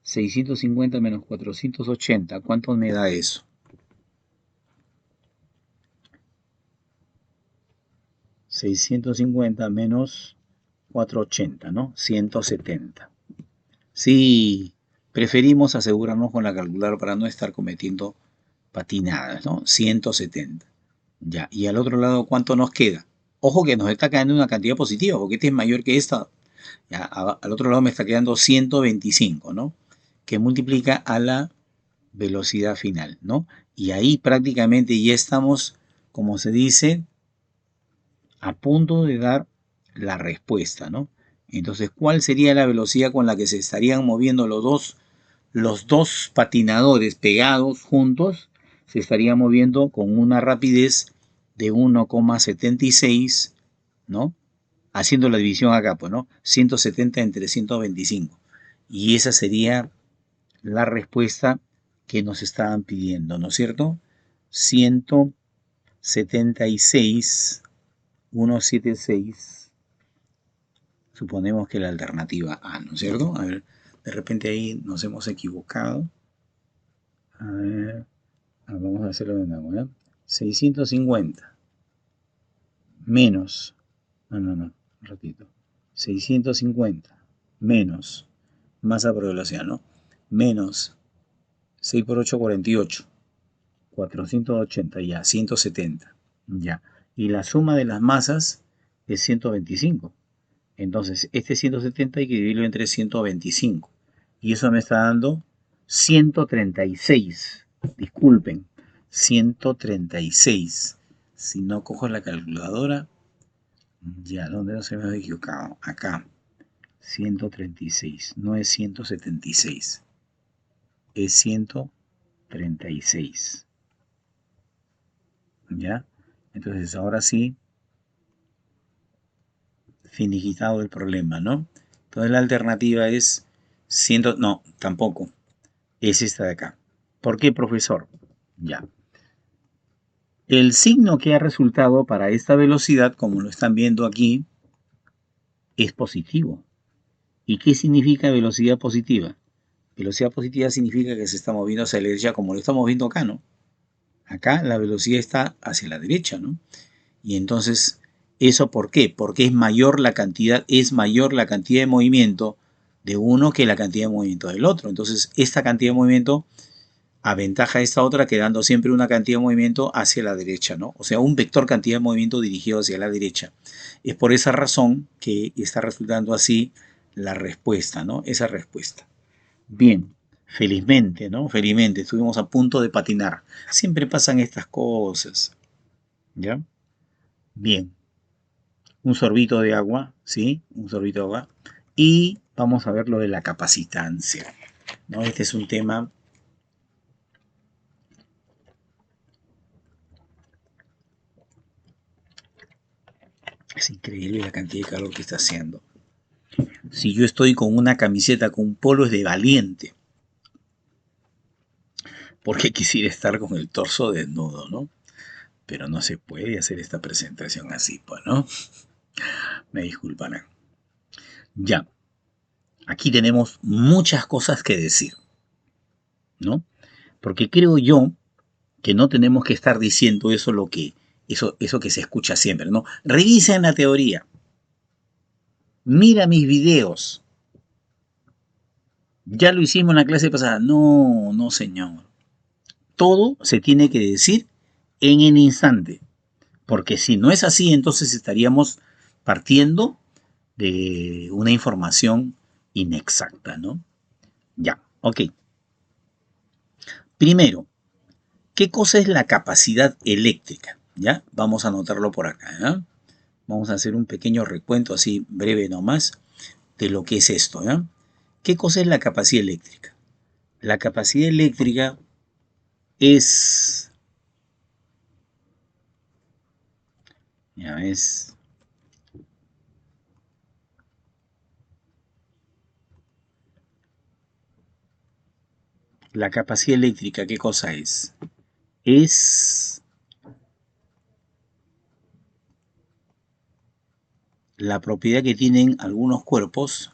650 menos 480, ¿cuánto me da eso? 650 menos 480, ¿no? 170. Sí, preferimos asegurarnos con la calculadora para no estar cometiendo patinadas, ¿no? 170. Ya, y al otro lado, ¿cuánto nos queda? Ojo que nos está quedando una cantidad positiva, porque este es mayor que esta. Ya, al otro lado me está quedando 125, ¿no? Que multiplica a la velocidad final, ¿no? Y ahí prácticamente ya estamos, como se dice, a punto de dar la respuesta, ¿no? Entonces, ¿cuál sería la velocidad con la que se estarían moviendo los dos patinadores pegados juntos? Se estarían moviendo con una rapidez de 1,76, ¿no? Haciendo la división acá, pues, ¿no? 170 entre 125. Y esa sería la respuesta que nos estaban pidiendo, ¿no es cierto? 176, 176, suponemos que la alternativa A, ¿no es cierto? A ver, de repente ahí nos hemos equivocado. A ver, vamos a hacerlo de nuevo, ¿eh? 650 menos, no, un ratito, 650 menos masa por velocidad, ¿no? Menos 6 por 8, 48. 480, ya, 170, ya. Y la suma de las masas es 125. Entonces, este 170 hay que dividirlo entre 125. Y eso me está dando 136. Disculpen, 136. Si no cojo la calculadora, ya, ¿dónde nos hemos equivocado? Acá. 136. No es 176. Es 136. ¿Ya? Entonces, ahora sí, finiquitado el problema, ¿no? Entonces, la alternativa es 100, no, tampoco, es esta de acá. ¿Por qué, profesor? Ya. El signo que ha resultado para esta velocidad, como lo están viendo aquí, es positivo. ¿Y qué significa velocidad positiva? Velocidad positiva significa que se está moviendo hacia la derecha como lo estamos viendo acá, ¿no? Acá la velocidad está hacia la derecha, ¿no? Y entonces, ¿eso por qué? Porque es mayor la cantidad de movimiento de uno que la cantidad de movimiento del otro. Entonces, esta cantidad de movimiento aventaja a esta otra, quedando siempre una cantidad de movimiento hacia la derecha, ¿no? O sea, un vector cantidad de movimiento dirigido hacia la derecha. Es por esa razón que está resultando así la respuesta, ¿no? Esa respuesta. Bien, felizmente, ¿no? Felizmente, estuvimos a punto de patinar. Siempre pasan estas cosas, ¿ya? Bien, un sorbito de agua, ¿sí? Un sorbito de agua. Y vamos a ver lo de la capacitancia, ¿no? Este es un tema es increíble la cantidad de calor que está haciendo. Si yo estoy con una camiseta con un polo es de valiente, porque quisiera estar con el torso desnudo, ¿no? Pero no se puede hacer esta presentación así, pues, ¿no? Me disculparán. Ya, aquí tenemos muchas cosas que decir, ¿no? Porque creo yo que no tenemos que estar diciendo eso que se escucha siempre, ¿no? Revisen la teoría. mira mis videos. Ya lo hicimos en la clase pasada. No, no, señor. Todo se tiene que decir en el instante. Porque si no es así, entonces estaríamos partiendo de una información inexacta, ¿no? Ya, ok. Primero, ¿qué cosa es la capacidad eléctrica? ¿Ya? Vamos a anotarlo por acá, ¿ya? Vamos a hacer un pequeño recuento así breve nomás de lo que es esto, ¿ya? ¿Qué cosa es la capacidad eléctrica? La capacidad eléctrica es, ya ves, la capacidad eléctrica, ¿qué cosa es? Es la propiedad que tienen algunos cuerpos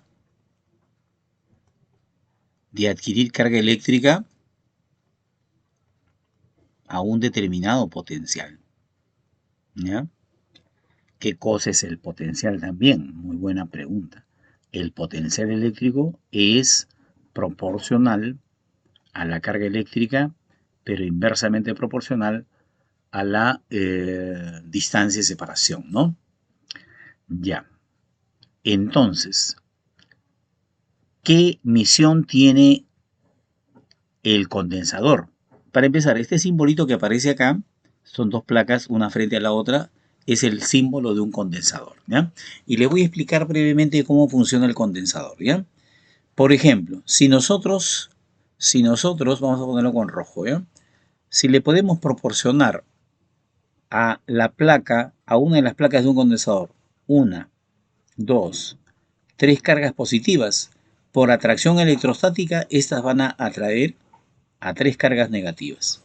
de adquirir carga eléctrica a un determinado potencial, ¿ya? ¿Qué cosa es el potencial también? Muy buena pregunta. El potencial eléctrico es proporcional a la carga eléctrica, pero inversamente proporcional a la distancia de separación, ¿no? Ya. Entonces, ¿qué misión tiene el condensador? Para empezar, este simbolito que aparece acá, son dos placas, una frente a la otra, es el símbolo de un condensador, ¿ya? Y les voy a explicar brevemente cómo funciona el condensador, ¿ya? Por ejemplo, si nosotros, vamos a ponerlo con rojo, ¿ya? Si le podemos proporcionar a la placa, a una de las placas de un condensador, una, dos, tres cargas positivas, por atracción electrostática, estas van a atraer a tres cargas negativas.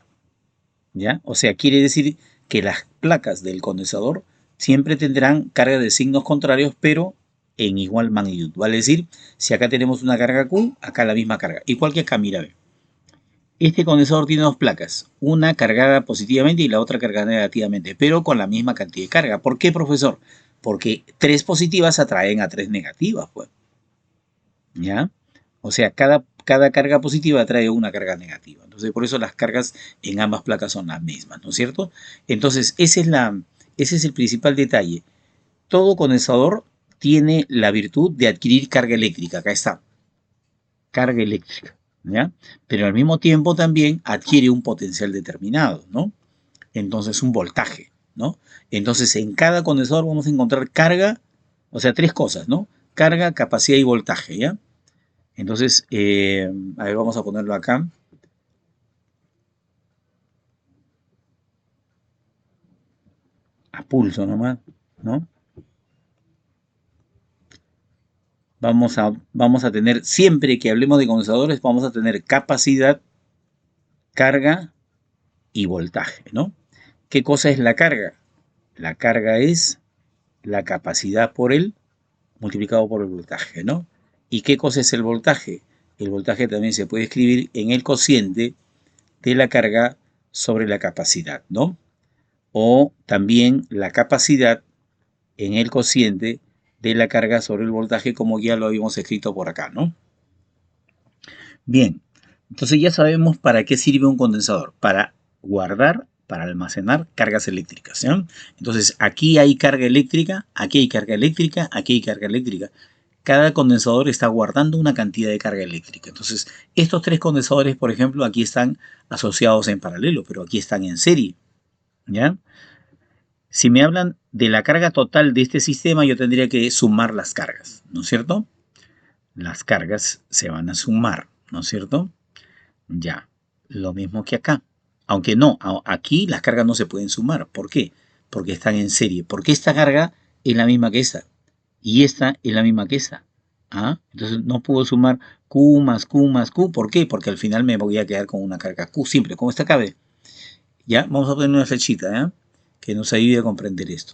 ¿Ya? O sea, quiere decir que las placas del condensador siempre tendrán carga de signos contrarios, pero en igual magnitud. Vale decir, si acá tenemos una carga Q, acá la misma carga. Igual que acá, mira, ve. Este condensador tiene dos placas, una cargada positivamente y la otra cargada negativamente, pero con la misma cantidad de carga. ¿Por qué, profesor? Porque tres positivas atraen a tres negativas, pues. ¿Ya? O sea, cada carga positiva atrae una carga negativa. Entonces, por eso las cargas en ambas placas son las mismas, ¿no es cierto? Entonces, ese es el principal detalle. Todo condensador tiene la virtud de adquirir carga eléctrica. Acá está, carga eléctrica, ¿ya? Pero al mismo tiempo también adquiere un potencial determinado, ¿no? Entonces, un voltaje, ¿no? Entonces, en cada condensador vamos a encontrar carga, o sea, tres cosas, ¿no? Carga, capacidad y voltaje, ¿ya? Entonces, a ver, vamos a ponerlo acá. A pulso nomás, ¿no? Vamos a tener, siempre que hablemos de condensadores, vamos a tener capacidad, carga y voltaje, ¿no? ¿Qué cosa es la carga? La carga es la capacidad por el multiplicado por el voltaje, ¿no? ¿Y qué cosa es el voltaje? El voltaje también se puede escribir en el cociente de la carga sobre la capacidad, ¿no? O también la capacidad en el cociente de la carga sobre el voltaje, como ya lo habíamos escrito por acá, ¿no? Bien, entonces ya sabemos para qué sirve un condensador, para guardar, para almacenar cargas eléctricas, ¿sí? Entonces aquí hay carga eléctrica, aquí hay carga eléctrica, aquí hay carga eléctrica. Cada condensador está guardando una cantidad de carga eléctrica. Entonces, estos tres condensadores, por ejemplo, aquí están asociados en paralelo, pero aquí están en serie, ¿ya? Si me hablan de la carga total de este sistema, yo tendría que sumar las cargas, ¿no es cierto? Las cargas se van a sumar, ¿no es cierto? Ya, lo mismo que acá. Aunque no, aquí las cargas no se pueden sumar. ¿Por qué? Porque están en serie. Porque esta carga es la misma que esta. Y esta es la misma que esta. ¿Ah? Entonces no puedo sumar Q más Q más Q. ¿Por qué? Porque al final me voy a quedar con una carga Q simple, como esta cabe. ¿Ya? Vamos a poner una flechita, ¿ya? Que nos ayude a comprender esto.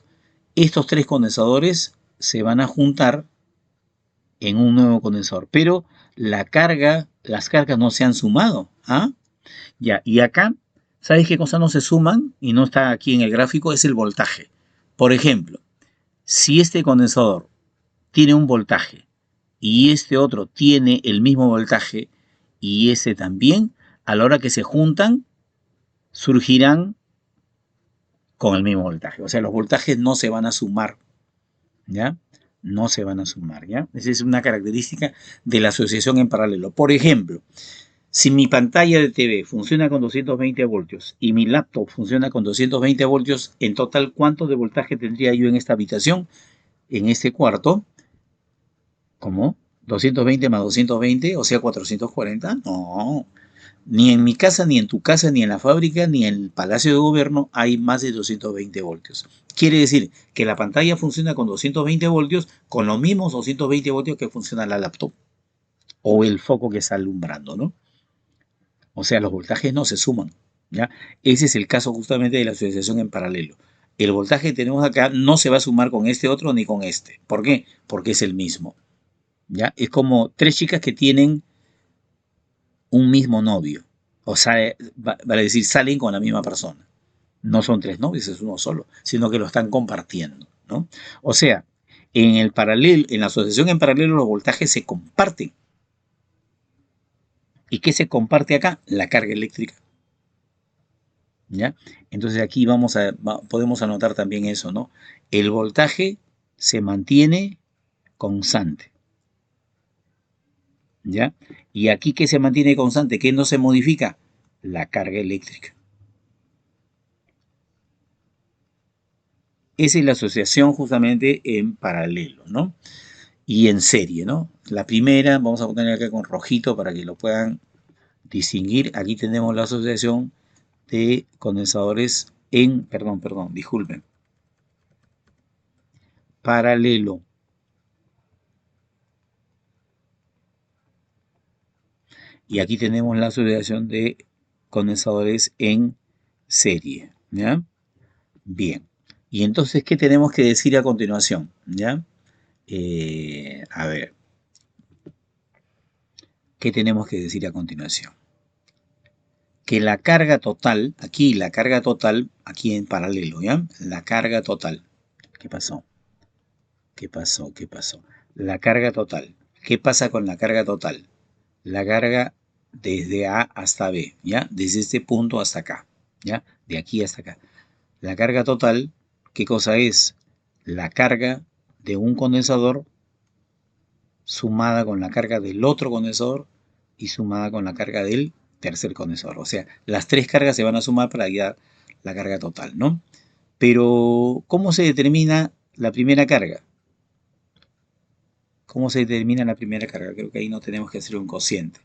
Estos tres condensadores se van a juntar en un nuevo condensador, pero las cargas no se han sumado. ¿Ah? Ya, y acá, ¿sabes qué cosas no se suman? Y no está aquí en el gráfico, es el voltaje. Por ejemplo, si este condensador tiene un voltaje y este otro tiene el mismo voltaje y ese también, a la hora que se juntan, surgirán con el mismo voltaje. O sea, los voltajes no se van a sumar, ¿ya? No se van a sumar, ¿ya? Esa es una característica de la asociación en paralelo. Por ejemplo, si mi pantalla de TV funciona con 220 voltios y mi laptop funciona con 220 voltios, en total, ¿cuánto de voltaje tendría yo en esta habitación, en este cuarto? ¿Cómo? ¿220 más 220, o sea, 440? No. Ni en mi casa, ni en tu casa, ni en la fábrica, ni en el Palacio de Gobierno hay más de 220 voltios. Quiere decir que la pantalla funciona con 220 voltios, con los mismos 220 voltios que funciona la laptop o el foco que está alumbrando, ¿no? O sea, los voltajes no se suman, ¿ya? Ese es el caso justamente de la asociación en paralelo. El voltaje que tenemos acá no se va a sumar con este otro ni con este. ¿Por qué? Porque es el mismo, ¿ya? Es como tres chicas que tienen un mismo novio. O sea, vale decir, salen con la misma persona. No son tres novios, es uno solo, sino que lo están compartiendo, ¿no? O sea, en el paralelo, en la asociación en paralelo, los voltajes se comparten. ¿Y qué se comparte acá? La carga eléctrica. ¿Ya? Entonces aquí podemos anotar también eso, ¿no? El voltaje se mantiene constante. ¿Ya? Y aquí, ¿qué se mantiene constante? ¿Qué no se modifica? La carga eléctrica. Esa es la asociación justamente en paralelo, ¿no? Y en serie, ¿no? La primera, vamos a poner acá con rojito para que lo puedan distinguir. Aquí tenemos la asociación de condensadores disculpen, paralelo. Y aquí tenemos la asociación de condensadores en serie, ¿ya? Bien. Y entonces, ¿qué tenemos que decir a continuación? ¿Ya? A ver. ¿Qué tenemos que decir a continuación? Que la carga total, aquí en paralelo, ¿ya? La carga total. ¿Qué pasó? ¿Qué pasó? ¿Qué pasó? La carga total. ¿Qué pasa con la carga total? La carga desde A hasta B, ¿ya? Desde este punto hasta acá, ¿ya? De aquí hasta acá. La carga total, ¿qué cosa es? La carga de un condensador sumada con la carga del otro condensador y sumada con la carga del tercer condensador. O sea, las tres cargas se van a sumar para dar la carga total, ¿no? Pero, ¿cómo se determina la primera carga? ¿Cómo se determina la primera carga? Creo que ahí no tenemos que hacer un cociente.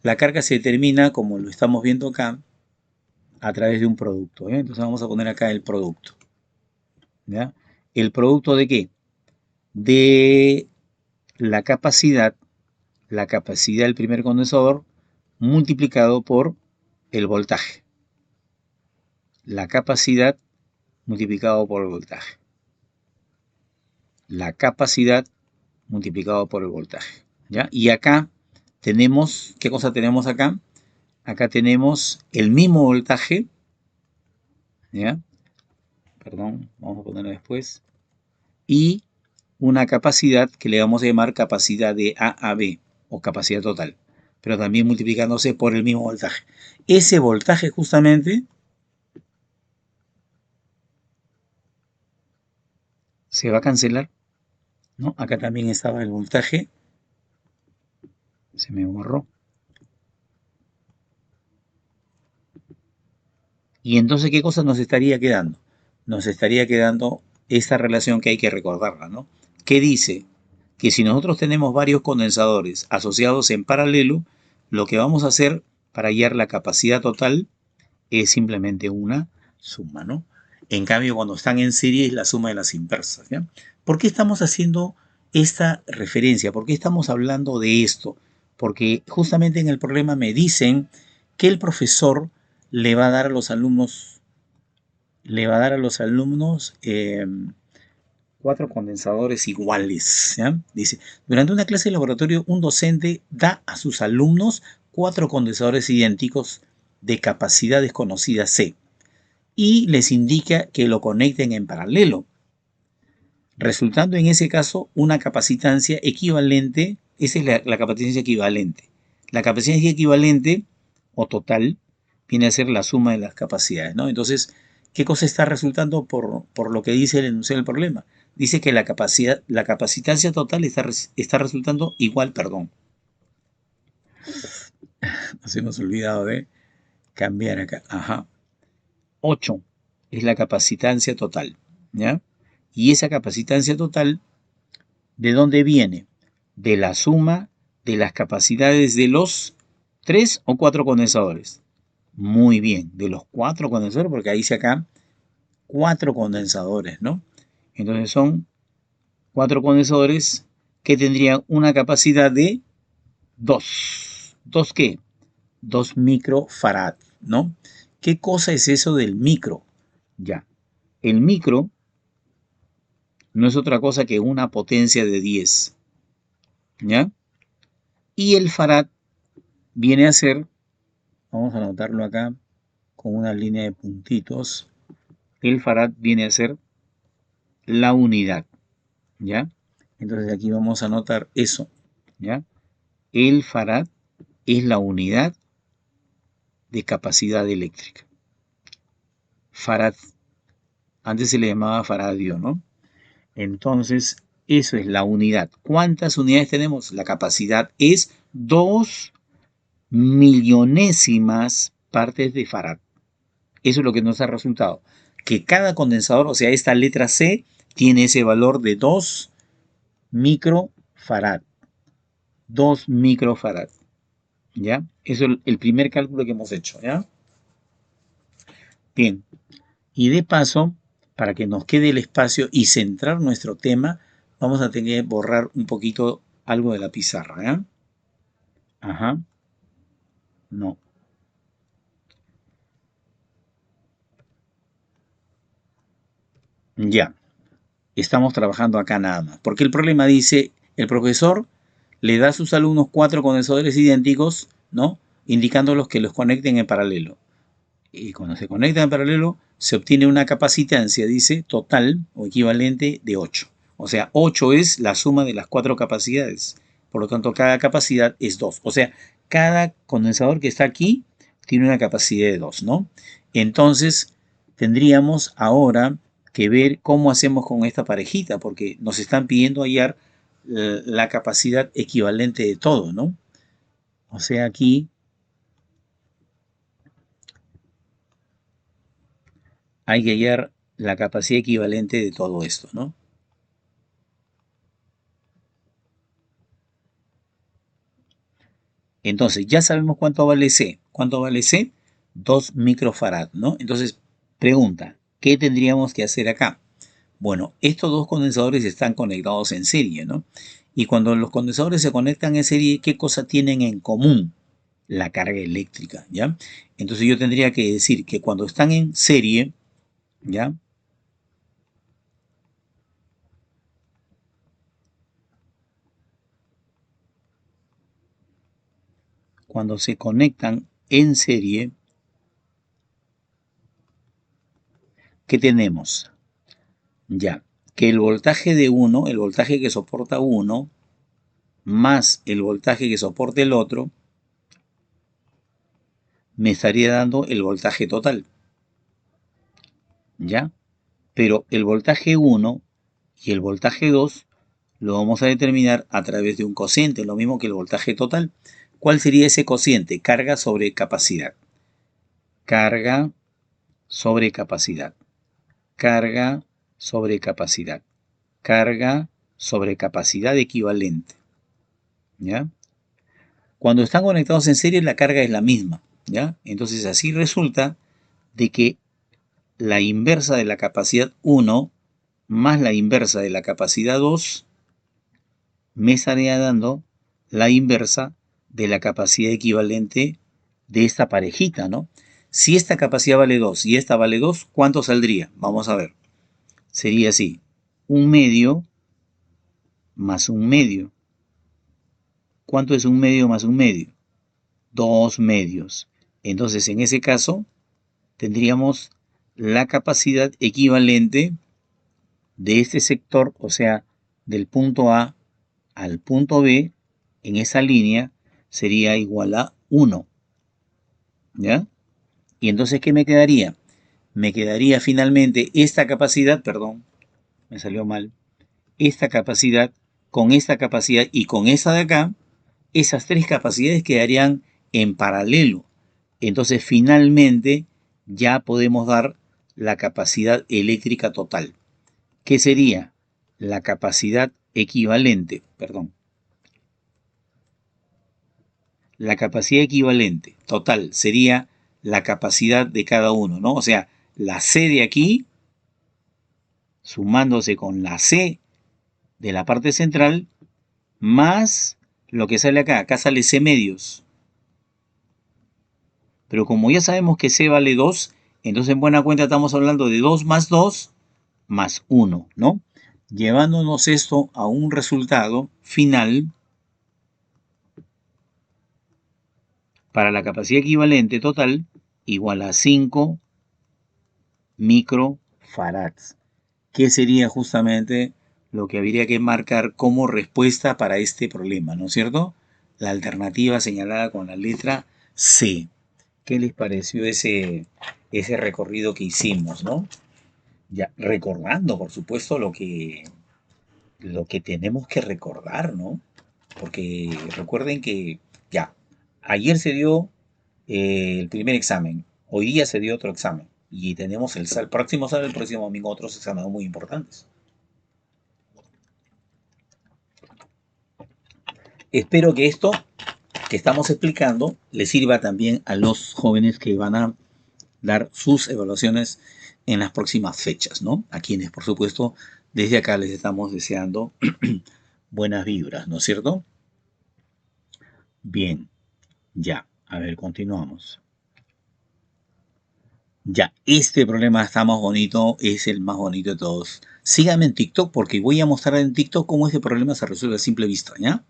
La carga se determina, como lo estamos viendo acá, a través de un producto, ¿eh? Entonces vamos a poner acá el producto, ¿ya? ¿El producto de qué? De la capacidad del primer condensador multiplicado por el voltaje. La capacidad multiplicado por el voltaje. La capacidad multiplicado por el voltaje, ¿ya? Y acá tenemos, ¿qué cosa tenemos acá? Acá tenemos el mismo voltaje, ¿ya? Perdón, vamos a ponerlo después. Y una capacidad que le vamos a llamar capacidad de A a B, o capacidad total, pero también multiplicándose por el mismo voltaje. Ese voltaje justamente se va a cancelar, ¿no? Acá también estaba el voltaje, se me borró. Y entonces, ¿qué cosa nos estaría quedando? Nos estaría quedando esta relación que hay que recordarla, ¿no? Que dice que si nosotros tenemos varios condensadores asociados en paralelo, lo que vamos a hacer para hallar la capacidad total es simplemente una suma, ¿no? En cambio, cuando están en serie es la suma de las inversas, ¿ya? ¿Por qué estamos haciendo esta referencia? ¿Por qué estamos hablando de esto? Porque justamente en el problema me dicen que el profesor le va a dar a los alumnos, cuatro condensadores iguales, ¿ya? Dice, durante una clase de laboratorio, un docente da a sus alumnos cuatro condensadores idénticos de capacidad desconocida C y les indica que lo conecten en paralelo. resultando en ese caso una capacitancia equivalente. Esa es la capacitancia equivalente. La capacitancia equivalente o total viene a ser la suma de las capacidades, ¿no? Entonces, ¿qué cosa está resultando por lo que dice el enunciado del problema? Dice que la capacitancia total está resultando igual, perdón. Nos hemos olvidado de cambiar acá. Ajá. 8 es la capacitancia total, ¿ya? Y esa capacitancia total, ¿de dónde viene? De la suma de las capacidades de los 3 o 4 condensadores. Muy bien, de los 4 condensadores, porque ahí dice acá 4 condensadores, ¿no? Entonces son 4 condensadores que tendrían una capacidad de 2. ¿2 qué? 2 microfarad, ¿no? ¿Qué cosa es eso del micro? Ya, el micro no es otra cosa que una potencia de 10, ¿ya? Y el farad viene a ser, vamos a anotarlo acá con una línea de puntitos, el farad viene a ser la unidad, ¿ya? Entonces aquí vamos a anotar eso, ¿ya? El farad es la unidad de capacidad eléctrica. Farad, antes se le llamaba faradio, ¿no? Entonces, eso es la unidad. ¿Cuántas unidades tenemos? La capacidad es 2 millonésimas partes de farad. Eso es lo que nos ha resultado. Que cada condensador, o sea, esta letra C, tiene ese valor de 2 microfarad. 2 microfarad. ¿Ya? Eso es el primer cálculo que hemos hecho, ¿ya? Bien. Y de paso, para que nos quede el espacio y centrar nuestro tema, vamos a tener que borrar un poquito algo de la pizarra, ¿ya? Ajá. No. Ya. Estamos trabajando acá nada más. Porque el problema dice, el profesor le da a sus alumnos 4 condensadores idénticos, ¿no? Indicándolos que los conecten en paralelo. Y cuando se conectan en paralelo, se obtiene una capacitancia, dice, total o equivalente de 8. O sea, 8 es la suma de las 4 capacidades. Por lo tanto, cada capacidad es 2. O sea, cada condensador que está aquí tiene una capacidad de 2, ¿no? Entonces, tendríamos ahora que ver cómo hacemos con esta parejita, porque nos están pidiendo hallar la capacidad equivalente de todo, ¿no? O sea, aquí hay que hallar la capacidad equivalente de todo esto, ¿no? Entonces, ya sabemos cuánto vale C. ¿Cuánto vale C? 2 microfarad, ¿no? Entonces, pregunta, ¿qué tendríamos que hacer acá? Bueno, estos dos condensadores están conectados en serie, ¿no? Y cuando los condensadores se conectan en serie, ¿qué cosa tienen en común? La carga eléctrica, ¿ya? Entonces yo tendría que decir que cuando están en serie, ¿ya? Cuando se conectan en serie, ¿qué tenemos? Ya, que el voltaje de uno, el voltaje que soporta uno, más el voltaje que soporte el otro, me estaría dando el voltaje total, ¿ya? Pero el voltaje 1 y el voltaje 2 lo vamos a determinar a través de un cociente, lo mismo que el voltaje total. ¿Cuál sería ese cociente? Carga sobre capacidad. Carga sobre capacidad. Carga sobre capacidad. Carga sobre capacidad equivalente, ¿ya? Cuando están conectados en serie, la carga es la misma, ¿ya? Entonces así resulta de que la inversa de la capacidad 1 más la inversa de la capacidad 2 me estaría dando la inversa de la capacidad equivalente de esta parejita, ¿no? Si esta capacidad vale 2 y esta vale 2, ¿cuánto saldría? Vamos a ver. Sería así, un medio más un medio. ¿Cuánto es un medio más un medio? 2 medios. Entonces, en ese caso, tendríamos la capacidad equivalente de este sector, o sea, del punto A al punto B, en esa línea, sería igual a 1, ¿ya? Y entonces, ¿qué me quedaría? Me quedaría finalmente esta capacidad, perdón, me salió mal, esta capacidad con esta capacidad y con esa de acá, esas tres capacidades quedarían en paralelo. Entonces, finalmente, ya podemos dar la capacidad eléctrica total, que sería la capacidad equivalente, perdón, la capacidad equivalente total sería la capacidad de cada uno, ¿no? O sea, la C de aquí, sumándose con la C de la parte central, más lo que sale acá. Acá sale C medios. Pero como ya sabemos que C vale 2, entonces en buena cuenta estamos hablando de 2 más 2 más 1, ¿no? Llevándonos esto a un resultado final para la capacidad equivalente total igual a 5 microfarads, que sería justamente lo que habría que marcar como respuesta para este problema, ¿no es cierto? La alternativa señalada con la letra C. ¿Qué les pareció ese recorrido que hicimos, no? Ya, recordando, por supuesto, lo que tenemos que recordar, ¿no? Porque recuerden que ya, ayer se dio el primer examen, hoy día se dio otro examen y tenemos el próximo domingo otros exámenes muy importantes. Espero que esto que estamos explicando le sirva también a los jóvenes que van a dar sus evaluaciones en las próximas fechas, ¿no? A quienes, por supuesto, desde acá les estamos deseando buenas vibras, ¿no es cierto? Bien, ya, a ver, continuamos. Ya, este problema está más bonito, es el más bonito de todos. Síganme en TikTok porque voy a mostrar en TikTok cómo este problema se resuelve a simple vista, ¿ya?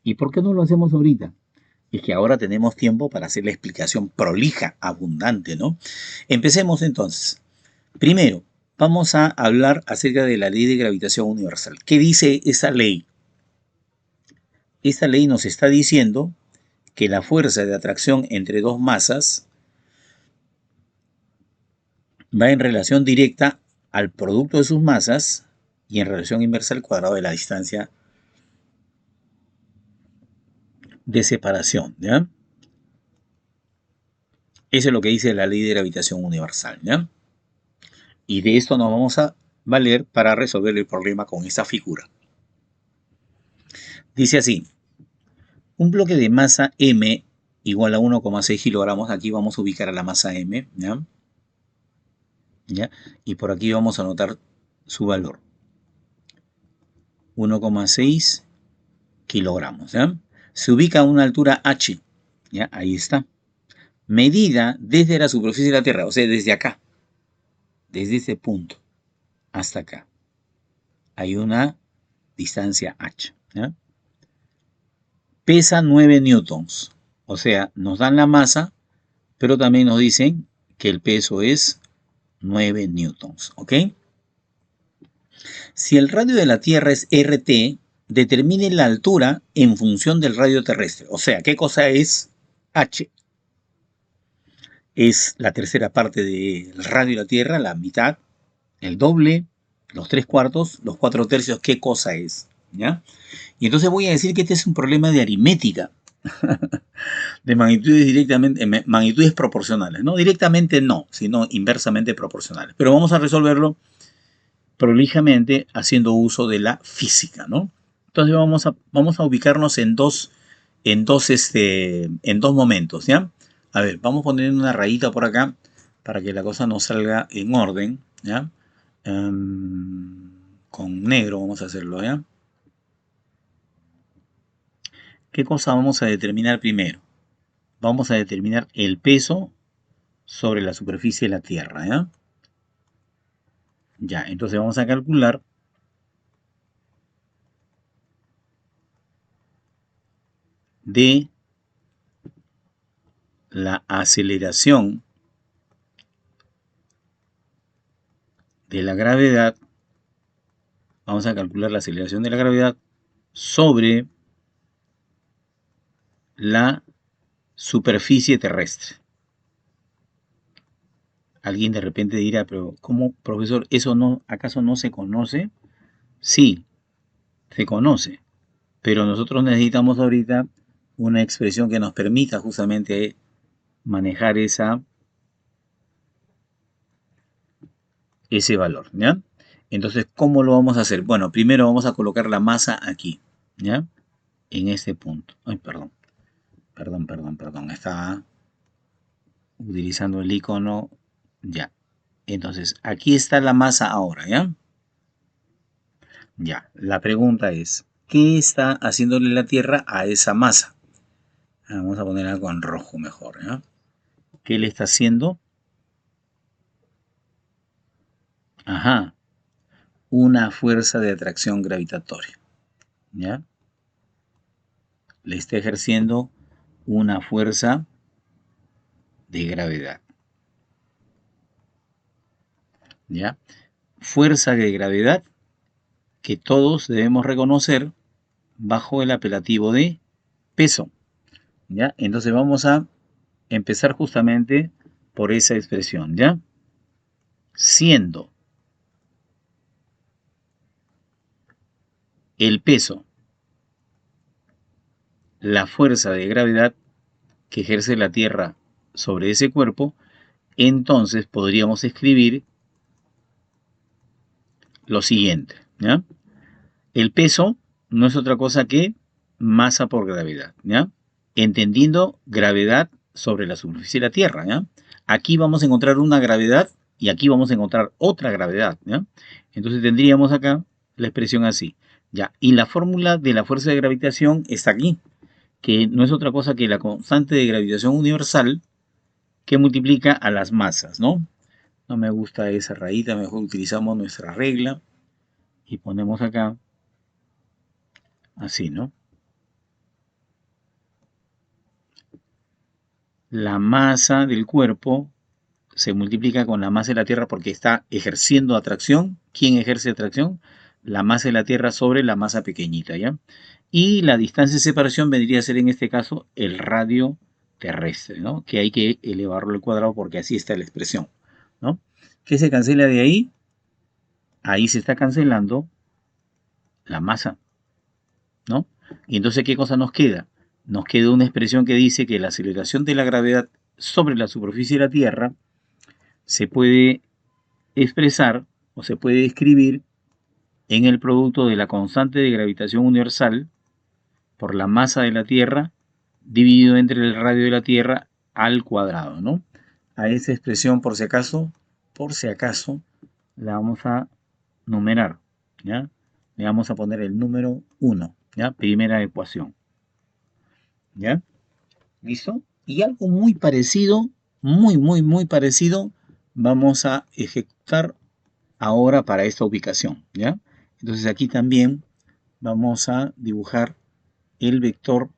¿Y por qué no lo hacemos ahorita? Es que ahora tenemos tiempo para hacer la explicación prolija, abundante, ¿no? Empecemos entonces. Primero, vamos a hablar acerca de la ley de gravitación universal. ¿Qué dice esa ley? Esta ley nos está diciendo que la fuerza de atracción entre dos masas va en relación directa al producto de sus masas y en relación inversa al cuadrado de la distancia de separación, ¿ya? Eso es lo que dice la ley de gravitación universal, ¿ya? Y de esto nos vamos a valer para resolver el problema con esta figura. Dice así, un bloque de masa M igual a 1,6 kilogramos, aquí vamos a ubicar a la masa M, ¿ya? ¿Ya? Y por aquí vamos a anotar su valor, 1,6 kilogramos, ¿ya? Se ubica a una altura H, ¿ya? Ahí está. Medida desde la superficie de la Tierra, o sea, desde acá, desde este punto hasta acá. Hay una distancia H, ¿ya? Pesa 9 newtons, o sea, nos dan la masa, pero también nos dicen que el peso es 9 newtons, ¿ok? Si el radio de la Tierra es RT, determine la altura en función del radio terrestre. O sea, ¿qué cosa es H? Es la tercera parte del radio de la Tierra, la mitad, el doble, los 3/4, los 4/3, ¿qué cosa es? ¿Ya? Y entonces voy a decir que este es un problema de aritmética, de magnitudes directamente, magnitudes proporcionales. No directamente no, sino inversamente proporcionales. Pero vamos a resolverlo prolijamente haciendo uso de la física, ¿no? Entonces vamos a ubicarnos en dos momentos, ¿ya? A ver, vamos a poner una rayita por acá para que la cosa nos salga en orden, ¿ya? Con negro vamos a hacerlo, ¿ya? ¿Qué cosa vamos a determinar primero? Vamos a determinar el peso sobre la superficie de la Tierra, ¿ya? Ya, entonces vamos a calcular de la aceleración de la gravedad Vamos a calcular la aceleración de la gravedad sobre la superficie terrestre. Alguien de repente dirá, pero ¿cómo, profesor, eso no, acaso no se conoce? Sí, se conoce, pero nosotros necesitamos ahorita una expresión que nos permita justamente manejar ese valor, ¿ya? Entonces, ¿cómo lo vamos a hacer? Bueno, primero vamos a colocar la masa aquí, ¿ya? En este punto. Ay, perdón. Estaba utilizando el icono, ya. Entonces, aquí está la masa ahora, ¿ya? Ya, la pregunta es, ¿qué está haciéndole la Tierra a esa masa? Vamos a poner algo en rojo mejor, ¿ya? ¿Qué le está haciendo? Ajá, una fuerza de atracción gravitatoria, ¿ya? Le está ejerciendo una fuerza de gravedad, ¿ya? Fuerza de gravedad que todos debemos reconocer bajo el apelativo de peso, ¿ya? Entonces vamos a empezar justamente por esa expresión, ¿ya? Siendo el peso la fuerza de gravedad que ejerce la Tierra sobre ese cuerpo, entonces podríamos escribir lo siguiente, ¿ya? El peso no es otra cosa que masa por gravedad, ¿ya? Entendiendo gravedad sobre la superficie de la Tierra, ¿ya? Aquí vamos a encontrar una gravedad y aquí vamos a encontrar otra gravedad, ¿ya? Entonces tendríamos acá la expresión así, ¿ya? Y la fórmula de la fuerza de gravitación está aquí, que no es otra cosa que la constante de gravitación universal que multiplica a las masas, ¿no? No me gusta esa rayita, mejor utilizamos nuestra regla y ponemos acá así, ¿no? La masa del cuerpo se multiplica con la masa de la Tierra porque está ejerciendo atracción. ¿Quién ejerce atracción? La masa de la Tierra sobre la masa pequeñita, ¿ya? Y la distancia de separación vendría a ser en este caso el radio terrestre, ¿no? Que hay que elevarlo al cuadrado porque así está la expresión, ¿no? ¿Qué se cancela de ahí? Ahí se está cancelando la masa, ¿no? Y entonces, ¿qué cosa nos queda? Nos queda una expresión que dice que la aceleración de la gravedad sobre la superficie de la Tierra se puede expresar o se puede escribir en el producto de la constante de gravitación universal por la masa de la Tierra dividido entre el radio de la Tierra al cuadrado, ¿no? A esa expresión, por si acaso, la vamos a numerar, ¿ya? Le vamos a poner el número 1, ¿ya? Primera ecuación, ¿ya? ¿Listo? Y algo muy parecido, muy parecido, vamos a ejecutar ahora para esta ubicación, ¿ya? Entonces aquí también vamos a dibujar el vector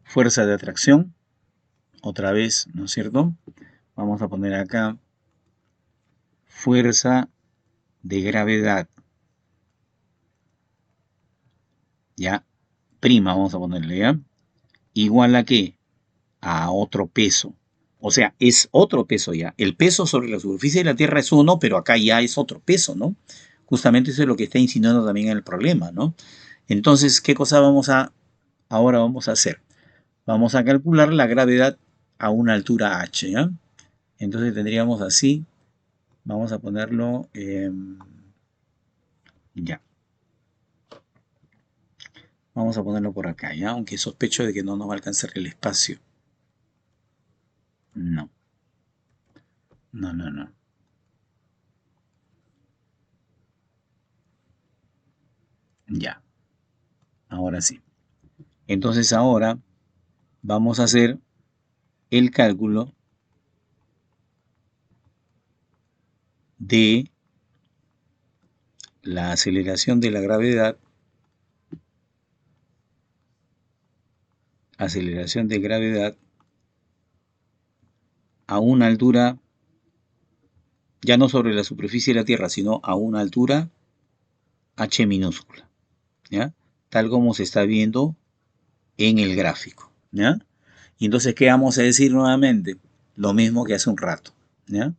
fuerza de atracción, otra vez, ¿no es cierto? Vamos a poner acá fuerza de gravedad, ¿ya? Prima vamos a ponerle, ¿ya? Igual a qué? A otro peso. O sea, es otro peso ya. El peso sobre la superficie de la Tierra es uno, pero acá ya es otro peso, ¿no? Justamente eso es lo que está insinuando también en el problema, ¿no? Entonces, ¿qué cosa ahora vamos a hacer? Vamos a calcular la gravedad a una altura h, ¿ya? Entonces tendríamos así, vamos a ponerlo, ya, vamos a ponerlo por acá, ¿ya? Aunque sospecho de que no nos va a alcanzar el espacio. No, no. Ya, ahora sí. Entonces ahora vamos a hacer el cálculo de la aceleración de la gravedad, aceleración de gravedad a una altura ya no sobre la superficie de la Tierra, sino a una altura h minúscula, ¿ya? Tal como se está viendo en el gráfico, ¿ya? Y entonces, ¿qué vamos a decir nuevamente? Lo mismo que hace un rato, ¿ya?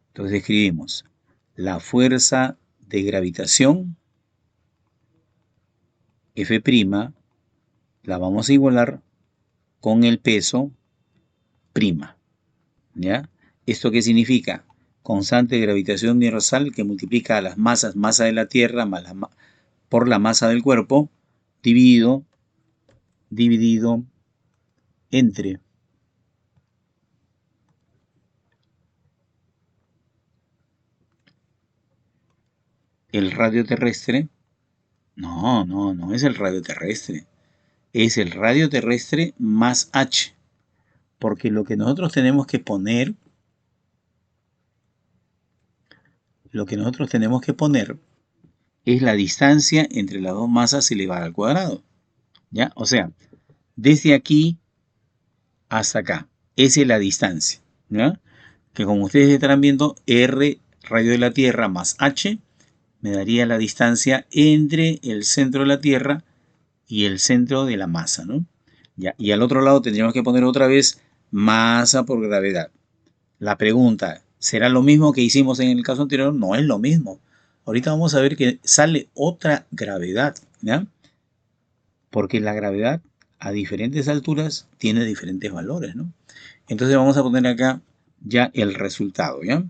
Entonces escribimos la fuerza de gravitación F', la vamos a igualar con el peso prima, ¿ya? ¿Esto qué significa? Constante de gravitación universal que multiplica a las masas, masa de la Tierra más por la masa del cuerpo, dividido entre el radio terrestre. No es el radio terrestre. Es el radio terrestre más h. Porque lo que nosotros tenemos que poner, es la distancia entre las dos masas elevada al cuadrado, ¿ya? O sea, desde aquí hasta acá, esa es la distancia, ¿ya? Que como ustedes estarán viendo, r radio de la Tierra más h me daría la distancia entre el centro de la Tierra y el centro de la masa, ¿no? Ya, y al otro lado tendríamos que poner otra vez masa por gravedad. La pregunta, ¿será lo mismo que hicimos en el caso anterior? No es lo mismo. Ahorita vamos a ver que sale otra gravedad, ¿ya? Porque la gravedad a diferentes alturas tiene diferentes valores, ¿no? Entonces vamos a poner acá ya el resultado, ¿ya?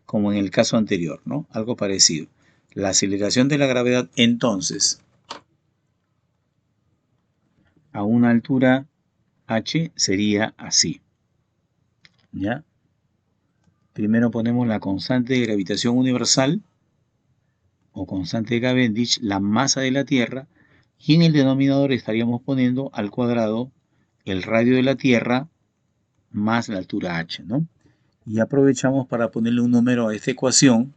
Como en el caso anterior, ¿no? Algo parecido. La aceleración de la gravedad, entonces, a una altura h sería así, ¿ya? Primero ponemos la constante de gravitación universal o constante de Cavendish, la masa de la Tierra, y en el denominador estaríamos poniendo al cuadrado el radio de la Tierra más la altura h, ¿no? Y aprovechamos para ponerle un número a esta ecuación